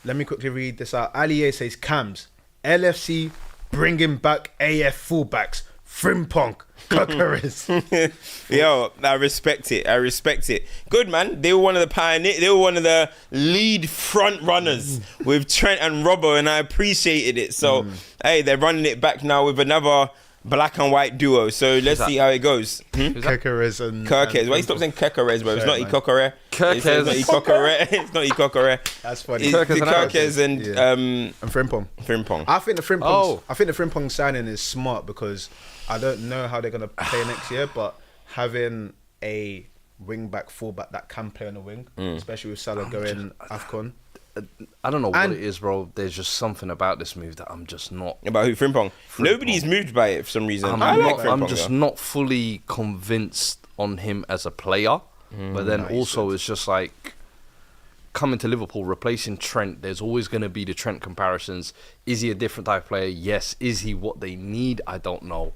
Let me quickly read this out. Aliye says, Cams, LFC bringing back AF fullbacks Frimpong LFC. Yo, I respect it. Good, man. They were one of the pioneers. They were one of the lead front runners with Trent and Robbo, and I appreciated it. So, hey, they're running it back now with another black and white duo. So let's see how it goes. Kekeres and Kirkes. Why you stop saying Kekeres, bro? It's not Ikokore. Kirkes. It's not Ikokore. It's not Ikokore. That's funny. It's Kirkes and And Frimpong. Frimpong. I think the Frimpong signing is smart because I don't know how they're gonna play next year, but having a wing back, full back that can play on the wing, especially with Salah going AFCON. I don't know what it is, bro. There's just something about this move that I'm just not. About who? Frimpong. Nobody's moved by it for some reason. I'm just not fully convinced on him as a player. But then also it's just like coming to Liverpool, replacing Trent. There's always going to be the Trent comparisons. Is he a different type of player? Yes. Is he what they need? I don't know.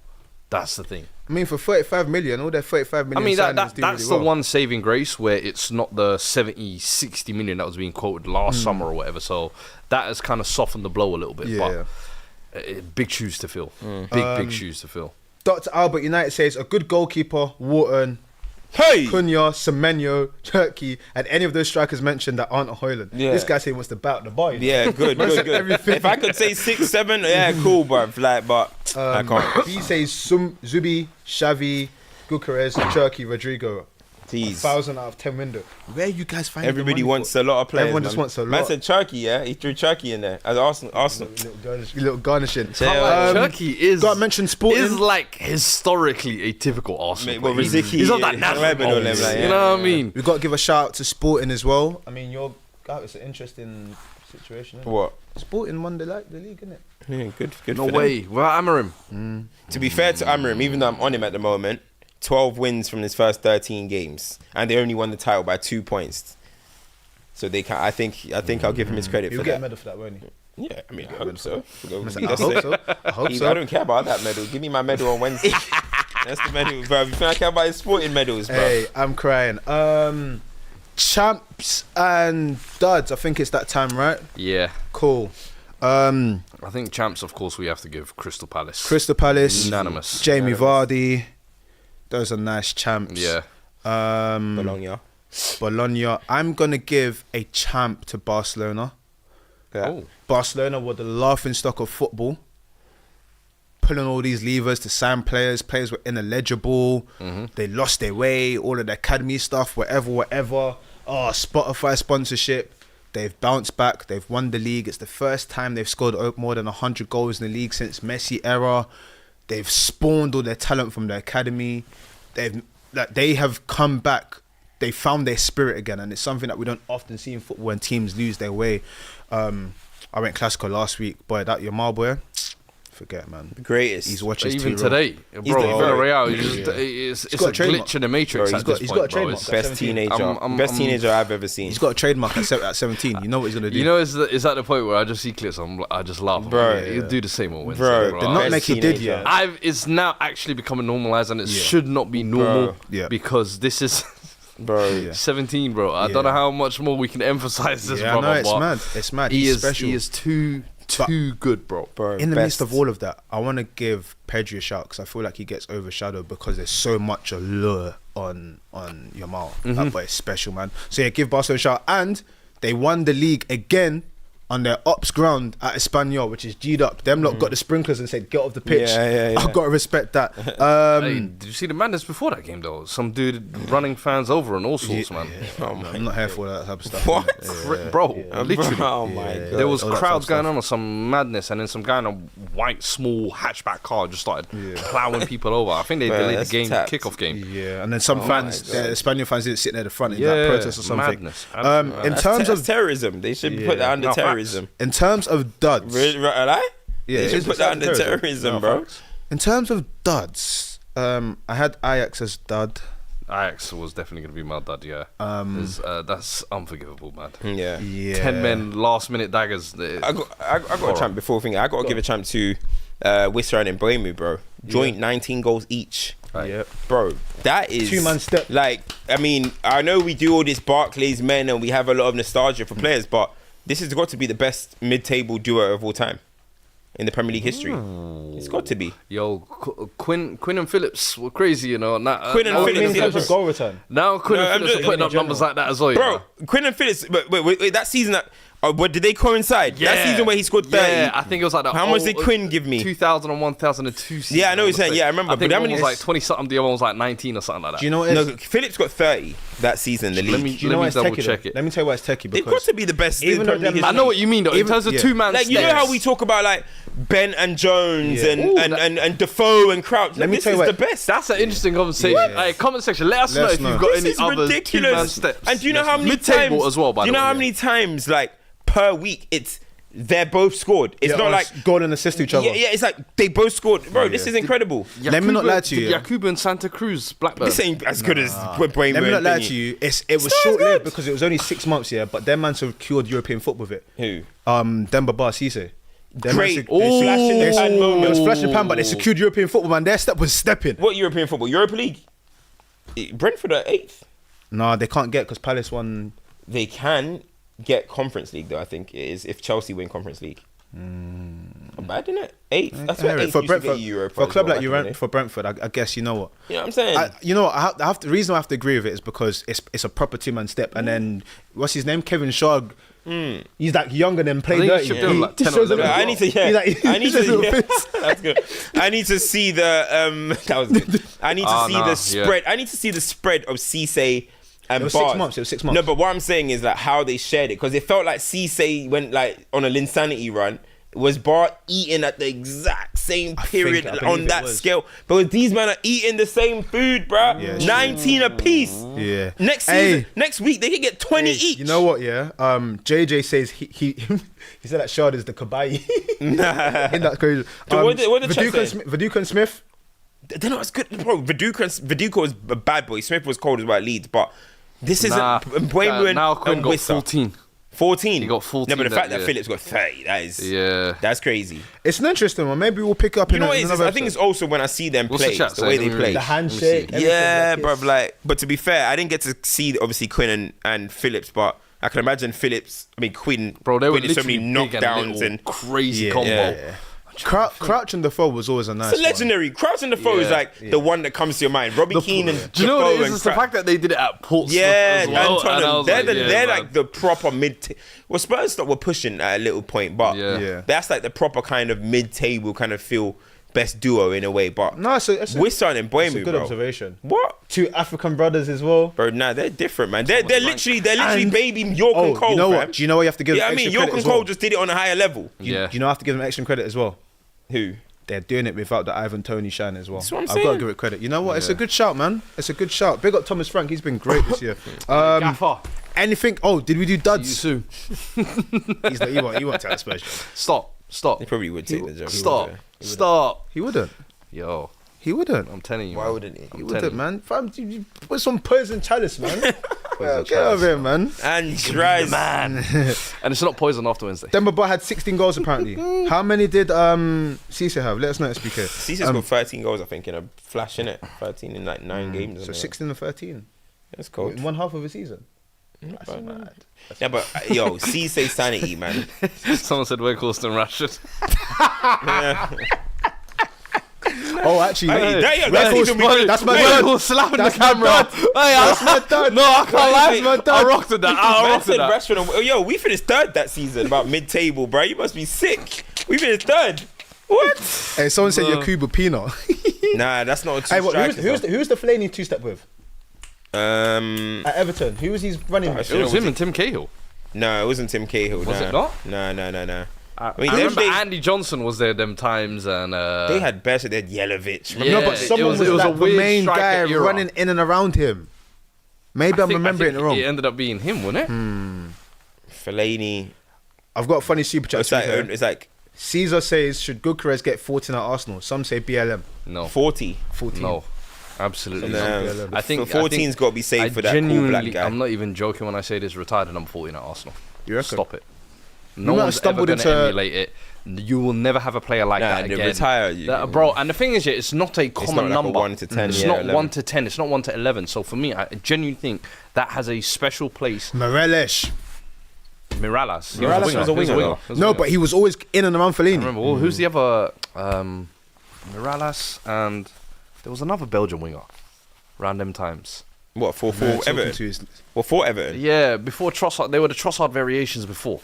That's the thing. I mean, for 35 million, all their 35 million. I mean, that's the one saving grace where it's not the 70, 60 million that was being quoted last summer or whatever. So that has kind of softened the blow a little bit. Yeah. But big shoes to fill. Big shoes to fill. Dr. Albert United says a good goalkeeper, Wharton, Hey! Cunha, Semenyo, Turkey, and any of those strikers mentioned that aren't a Hoyland. Yeah. This guy said he wants to bat the bar. Yeah, good. If I could say 6, 7, yeah, cool, bruv. Like, but I can't. He says Zubi, Xavi, Gyökeres, Turkey, Rodrigo. Tease. 1,000 out of 10 window. Where are you guys finding Everybody the money wants for? a lot of players. Everyone just wants a lot. Man said Turkey, yeah? He threw Turkey in there. As Arsenal. Little garnishing. Turkey is Got to mention Sporting. is like historically a typical Arsenal. Well, player. Riziki, He's not that natural. You know what I mean? We've got to give a shout out to Sporting as well. I mean, it's an interesting situation. Isn't What? it? Sporting won the league, isn't it? Yeah, good No for them. way. Without Amarim. To be fair to Amarim, even though I'm on him at the moment, 12 wins from his first 13 games, and they only won the title by 2 points. So they can. I think I'll give him his credit He'll for get that. a medal for that, won't he? Yeah, I mean, I hope so. I hope so. I don't care about that medal. Give me my medal on Wednesday. That's the medal, bro. You think I care about his sporting medals, bro? Hey, I'm crying. Champs and duds. I think it's that time, right? Yeah. Cool. I think champs, of course, we have to give Crystal Palace. Crystal Palace. Unanimous. Jamie Vardy. Those are nice champs. Yeah. Bologna. I'm gonna give a champ to Barcelona. Yeah. Oh. Barcelona were the laughing stock of football. Pulling all these levers to sign players. Players were ineligible. They lost their way. All of the academy stuff, whatever. Oh, Spotify sponsorship. They've bounced back. They've won the league. It's the first time they've scored more than 100 goals in the league since Messi era. They've spawned all their talent from the academy. They have come back. They found their spirit again, and it's something that we don't often see in football when teams lose their way. I went Clasico last week. Boy, that Yamal boy, forget, man. The greatest. He's watching Even today, bro, Villarreal, it's a glitch in the matrix Bro, at this he's point, got a bro. trademark. It's- Best teenager. Best teenager I've ever seen. He's got a trademark at 17. You know what he's gonna do. You know, it's at the point where I just see clips, I just laugh. Bro, He'll do the same on Wednesday, Bro, bro. they're not Best like he did teenager. yet. It's now actually becoming normalized, and it should not be normal Yeah. because this is Bro. 17, bro. I don't know how much more we can emphasize this, Yeah, brother. no, it's but mad. It's mad. He He's is special. He is too good, bro. Bro, In the best. midst of all of that, I want to give Pedri a shout because I feel like he gets overshadowed because there's so much allure on Yamal. That boy is special, man. So yeah, give Barcelona a shout. And they won the league again on their ops ground at Espanyol, which is G'd up. Them lot got the sprinklers and said, get off the pitch. Yeah. I've got to respect that. Hey, did you see the madness before that game, though? Some dude running fans over and all sorts, man. I'm not here for that type of stuff. What? Bro, literally. Oh my god. There was all that crowds type of going on some madness, and then some guy in a white, small hatchback car just started plowing people over. I think they Man, delayed the that's game, tapped. kickoff game. Yeah, and then some fans, the Spaniard fans didn't sit near the front in that Yeah, protest or something. madness. In terms of terrorism, they should put that under No, facts. terrorism. in terms of duds, Right? Yeah, They it should is put that under terrorism. terrorism, bro. in terms of duds, I had Ajax as dud. Ajax was definitely going to be my dad, yeah. That's unforgivable, man. Yeah. 10 men, last minute daggers. I got a champ before thinking. I got to give a champ to Wissam and Bremu, bro. Joint 19 goals each. Yep. Bro, that is 2-man step. Like, I mean, I know we do all this Barclays men and we have a lot of nostalgia for players, but this has got to be the best mid-table duo of all time. in the Premier League history. It's got to be. Yo, Quinn and Phillips were crazy, you know. Quinn and Phillips, in terms of goal return. Now Quinn and Phillips are putting up numbers like that as well, Bro, Quinn and Phillips, wait, that season, what did they coincide? Yeah. That season where he scored 30? Yeah, I think it was like that. How much did Quinn give me? 2001, 2002 season. Yeah, I know what you're saying. Yeah, I remember. I think But how one many was like 20-something, the other one was like 19 or something like that. Do you know what it is? No, Phillips got 30 that season in the league. Let me Do you know why it's double techie? check it. Let me tell you why it's techie. They've got Because to be the best. Even in though Premier League them- I history. know what you mean, though. In terms of yeah. two-man Like, you know how we talk about like Ben and Jones and Defoe and Crouch. Let me This tell you is what- the best. That's an interesting conversation. Yeah. Like, comment section, let us know if you've got This any is other two-man ridiculous. steps. And do you know how many Mid-table times as well, by do you the know way. how many times like per week they're both scored. It's not like goal and assist to each other. yeah, it's like they both scored. Bro, this is incredible. Let me not lie to you, yeah. Yakubu and Santa Cruz, Blackburn. This ain't as good as Brain. Let me not lie to you. It was not as short lived good. because it was only 6 months, yeah. But their man secured European football with it. Who? Demba Ba Cisse. Great. Flash in the pan It moment. was flash and pan, but they secured European football, man. Their step was stepping. What European football? Europa League. Brentford are 8th. Nah, they can't get because Palace won. They can get Conference League though. I think it is if Chelsea win Conference League. Not bad, isn't it? 8th. That's what 8th for used to Brentford. get Europa For a as club well like back in the you day. for Brentford, I guess you know what. You know what I'm saying? You know what? The reason I have to agree with it is because it's a proper two-man step, and then what's his name? Kevin Shaw. He's like younger than play I think dirty. he should do like 10 or shows 11. a- I need to. he's like- I need he shows a to. little Yeah, face. that's good. I need to see the. That was good. I need to see the spread. I need to see the spread of Cisse and It was Bars. 6 months. It was 6 months. No, but what I'm saying is like how they shared it because it felt like Cisse went like on a Linsanity run. Was Bar eating at the exact same period I believe on it that was. scale? But these men are eating the same food, bruh. Yeah, 19 apiece. Yeah. Next Hey. season, next week they can get 20 each. You know what? Yeah. JJ says he said that Shard is the Kabai. Isn't that crazy? So what did the chat say? Viduka and Smith. They're not as good, bro. Viduka was a bad boy. Smith was cold as well at Leeds, but this isn't. Mbeumo now Quinn and got Wissa. 14. 14. He got 14 No, but the that fact that year. Phillips got 30, Yeah. that's crazy. It's an interesting one. Maybe we'll pick up You in know what it is? another I think it's episode. also when I see them What's play, the chat the way saying? they Let me play. read. the handshake. Yeah, everything like bruv. Like, but to be fair, I didn't get to see obviously Quinn and Phillips, but I can imagine Quinn. Bro, they were Quinn did so many literally big and knockdowns little, and crazy Yeah, combo. yeah. Crouch and Defoe was always a nice it's a legendary. Crouch and Defoe is Yeah. like the one that comes to your mind. Robbie Keane and Do you know what it Defoe is? and It's the Crouch. fact that they did it at Portsmouth Yeah, as well. and And I Tottenham. was They're man. like the proper mid. Well, Spurs were pushing at a little point, but Yeah. that's like the proper kind of mid-table kind of feel best duo in a way. But No, it's a Wissa and it's a Mbeumo, good bro. observation. What? Two African brothers as well. Bro, nah, they're different, man. They're literally And- baby York and Cole, you know fam. what? Do you know what you have to give Yeah, them I mean, extra York credit and as well? Cole just did it on a higher level. Yeah. Do you know I have to give them extra credit as well? Who? They're doing it without the Ivan Toney shine as well. That's what I'm I've got saying. to give it credit. You know what? It's a good shout, man. It's a good shout. Big up Thomas Frank. He's been great this year. Gaffer. Anything? Oh, did we do You duds? soon. He's like, he won't tell us special. Stop. They probably would take the job. Stop. He wouldn't. Yo, He wouldn't. I'm telling you. Why man. wouldn't he? He wouldn't, man. Fam, you put some poison chalice, man. Get over here, man. And Rise. Man. And it's not poison after Wednesday. Demba Ba had 16 goals apparently. How many did Cisse have? Let us know, SPK. Cisse's got 13 goals, I think, in a flash, innit? 13 in like 9 games. So or something. 16 and 13 That's cool. in one half of a season. That's mad. Yeah, but yo, Cisse sanity, man. Someone said we're Colston Rashford. Oh, actually, That's even weird. that's my We're dad. all slapping the That's my camera. dad. Hey, That's my dad. No, I can't lie. That's my dad. I rocked with that. I Man rocked with said that. Rashford and, yo, we finished third that season, about mid-table, bro. You must be sick. We finished third. What? Hey, someone said Yakubu Pino. Nah, that's not a two Hey, what, striker. who's the Fellaini two-step with Um, at Everton? Who was his running? Gosh, It was him and Tim Cahill. no, it wasn't Tim Cahill. Was nah. it not? No. I mean, remember them days- Andy Johnson was there them times, and They had Bears, they had Yelovich. Yeah. No, but someone it was was like a the weird main striker guy era. running in and around him. Maybe I'm remembering it wrong. It ended up being him, wasn't it? Fellaini. I've got a funny super chat. It's like Caesar says, should Gyökeres get 14 at Arsenal? Some say BLM. No, 40. 14. no, absolutely No, not. I think 14's got to be I safe for that cool genuinely, black guy. I'm not even joking when I say this. Retired at number 14 at Arsenal. You reckon? Stop it. might No have one's ever stumbled going to into- emulate it. You will never have a player like that they again. retire. Bro, and the thing is, yeah, it's not a common not like a number. 1 to 10, It's yeah, not 11. 1 to 10. It's not 1 to 11. So for me, I genuinely think that has a special place. Morelos. Mirallas. He Mirallas was a winger, though. No, but he was always in and around Fellaini. I remember. Well, who's the other? Mirallas, and there was another Belgian winger. Around them times. What, for Talking to Everton? his- Well, for Everton? Yeah, before Trossard, they were the Trossard variations before.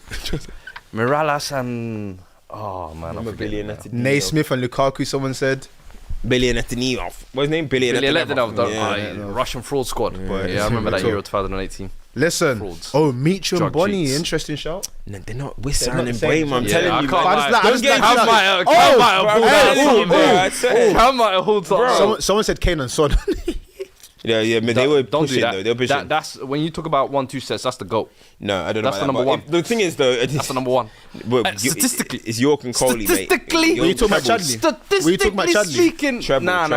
Mirallas and I forget. Naismith and Lukaku, someone said. Billy Netanyahu. What's his name? Billy Netanyahu, Netanyahu. Russian fraud squad. Yeah, I remember that Euro 2018. Listen. Frauds. Oh, Mitchell and Drug Bonnie. cheats. Interesting shout. No, they're not Wissam not the and same. Brahim. I'm Yeah, telling I you, can't man. lie. Don't get Cam might have pulled out something. Cam might have pulled something. Someone said Kane and Son. Yeah, but they were Don't do pushing that. though. They were pushing. That's when you talk about 1-2 sets. That's the GOAT. No, I don't That's know. the about number that, but the thing is though, That's the number one. Statistically. it's York and Coley, mate. Statistically. Were you talking about Trebles. Chadley? Were you talking about Chadley? Speaking, Treble, nah.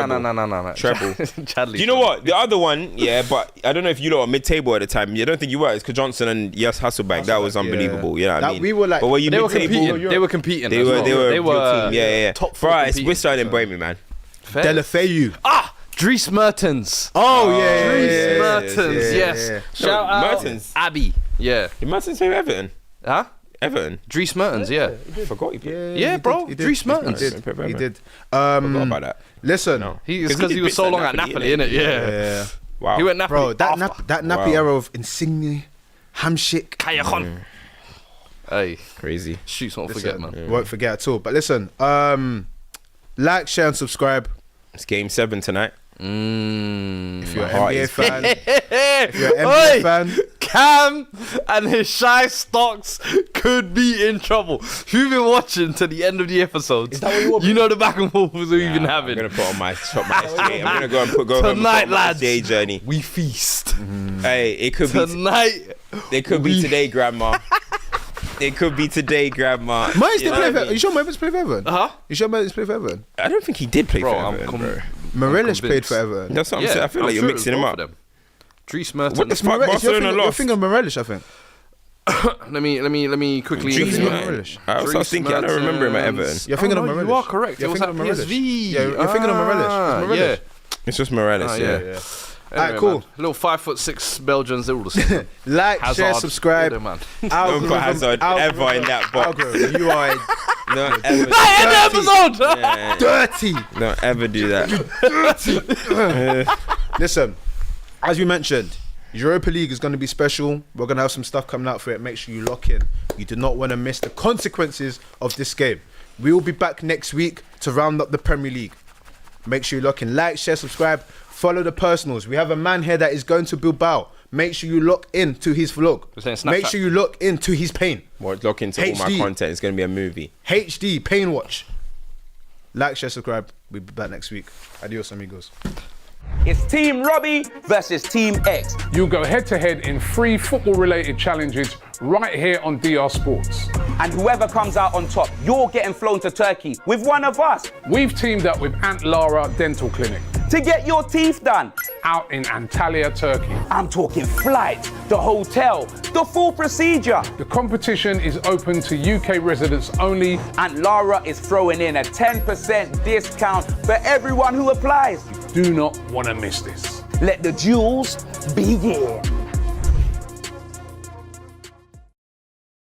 Treble. Chadley. Do you know what? The other one, yeah, but I don't know if you lot were mid-table at the time. I don't think you were. It's because Johnson and Hasselbank. That was unbelievable. You know what I mean? We were like, but were you They were mid-table? competing. They were competing. They as were. well. They were. Your team. Yeah. Top four. Right, it's competing. Wissam and Brahim, man. Fair. Delafeu. Dries Mertens. Oh, yeah. Dries Mertens. yeah, Yes. yeah. Shout out Mertens. Abby. Yeah. Did Mertens say Everton? Huh? Everton. Dries Mertens. Yeah. Forgot he played. Yeah, bro. He Dries Mertens. He did. Forgot about that. Listen, No. Because did he was bits so at long at Napoli, Napoli, innit? Yeah. yeah. Wow. He went Napoli. Bro, that after. nappy Wow. era of Insigne, Hamsik. Callejon. Hey, Crazy. shoots won't forget, Listen, man. Won't forget at all. But listen, like, share, and subscribe. It's game 7 tonight. If you're an heart NBA is fan, if you're an NBA Oi! fan, Cam and his shy stocks could be in trouble. If you've been watching to the end of the episodes, you know the back and forth we've been having. I'm gonna put on my SGA. I'm gonna go and go home and Tonight, put on my lads. SGA journey. We feast. Hey, it could be. Tonight. It could be today, Grandma. It could be today, Grandma. Mertens You did know play what I for. mean? You sure Mertens played for Everton? Huh? You sure Mertens played for Everton? I don't think he did play Bro, for I'm Everton, bro. Morelos played convinced. for Everton. That's what I'm saying. I feel like you're mixing him up. Dries Mertens. What the fuck? You're Barcelona lost. thinking of Morelos, I think. Let me quickly. Dries You're Mertens. Morelos. I was thinking. I don't remember him at Everton. You're thinking of no, Morelos. You are correct. You're It was thinking at of Morelos. PSV. Yeah, you're thinking of Morelos. It's Morelos. Yeah. It's just Morales. Yeah. Yeah. Alright, cool. Man. Little 5'6" Belgians, they're all the same. Like, Hazard. share, subscribe. Yeah, man. Don't put Hazard ever in that box. Algorithm, you are Don't ever. End the episode! Yeah, dirty. don't ever do that. Listen, as we mentioned, Europa League is going to be special. We're going to have some stuff coming out for it. Make sure you lock in. You do not want to miss the consequences of this game. We will be back next week to round up the Premier League. Make sure you lock in. Like, share, subscribe. Follow the personals. We have a man here that is going to Bilbao. Make sure you lock in to his vlog. We're saying Snapchat. Make sure you lock into his pain. Well, lock into all my HD. content. It's gonna be a movie. HD Pain Watch. Like, share, subscribe. We'll be back next week. Adios, amigos. It's Team Robbie versus Team X. You'll go head to head in 3 football-related challenges right here on DR Sports. And whoever comes out on top, you're getting flown to Turkey with one of us We've teamed up with Antlara Dental Clinic to get your teeth done. out in Antalya, Turkey. I'm talking flights, the hotel, the full procedure. The competition is open to UK residents only. And Lara is throwing in a 10% discount for everyone who applies. Do not want to miss this. Let the duels begin.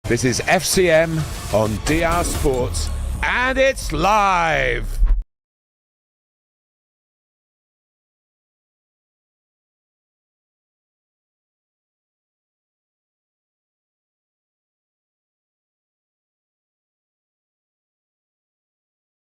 This is FCM on DR Sports, and it's live.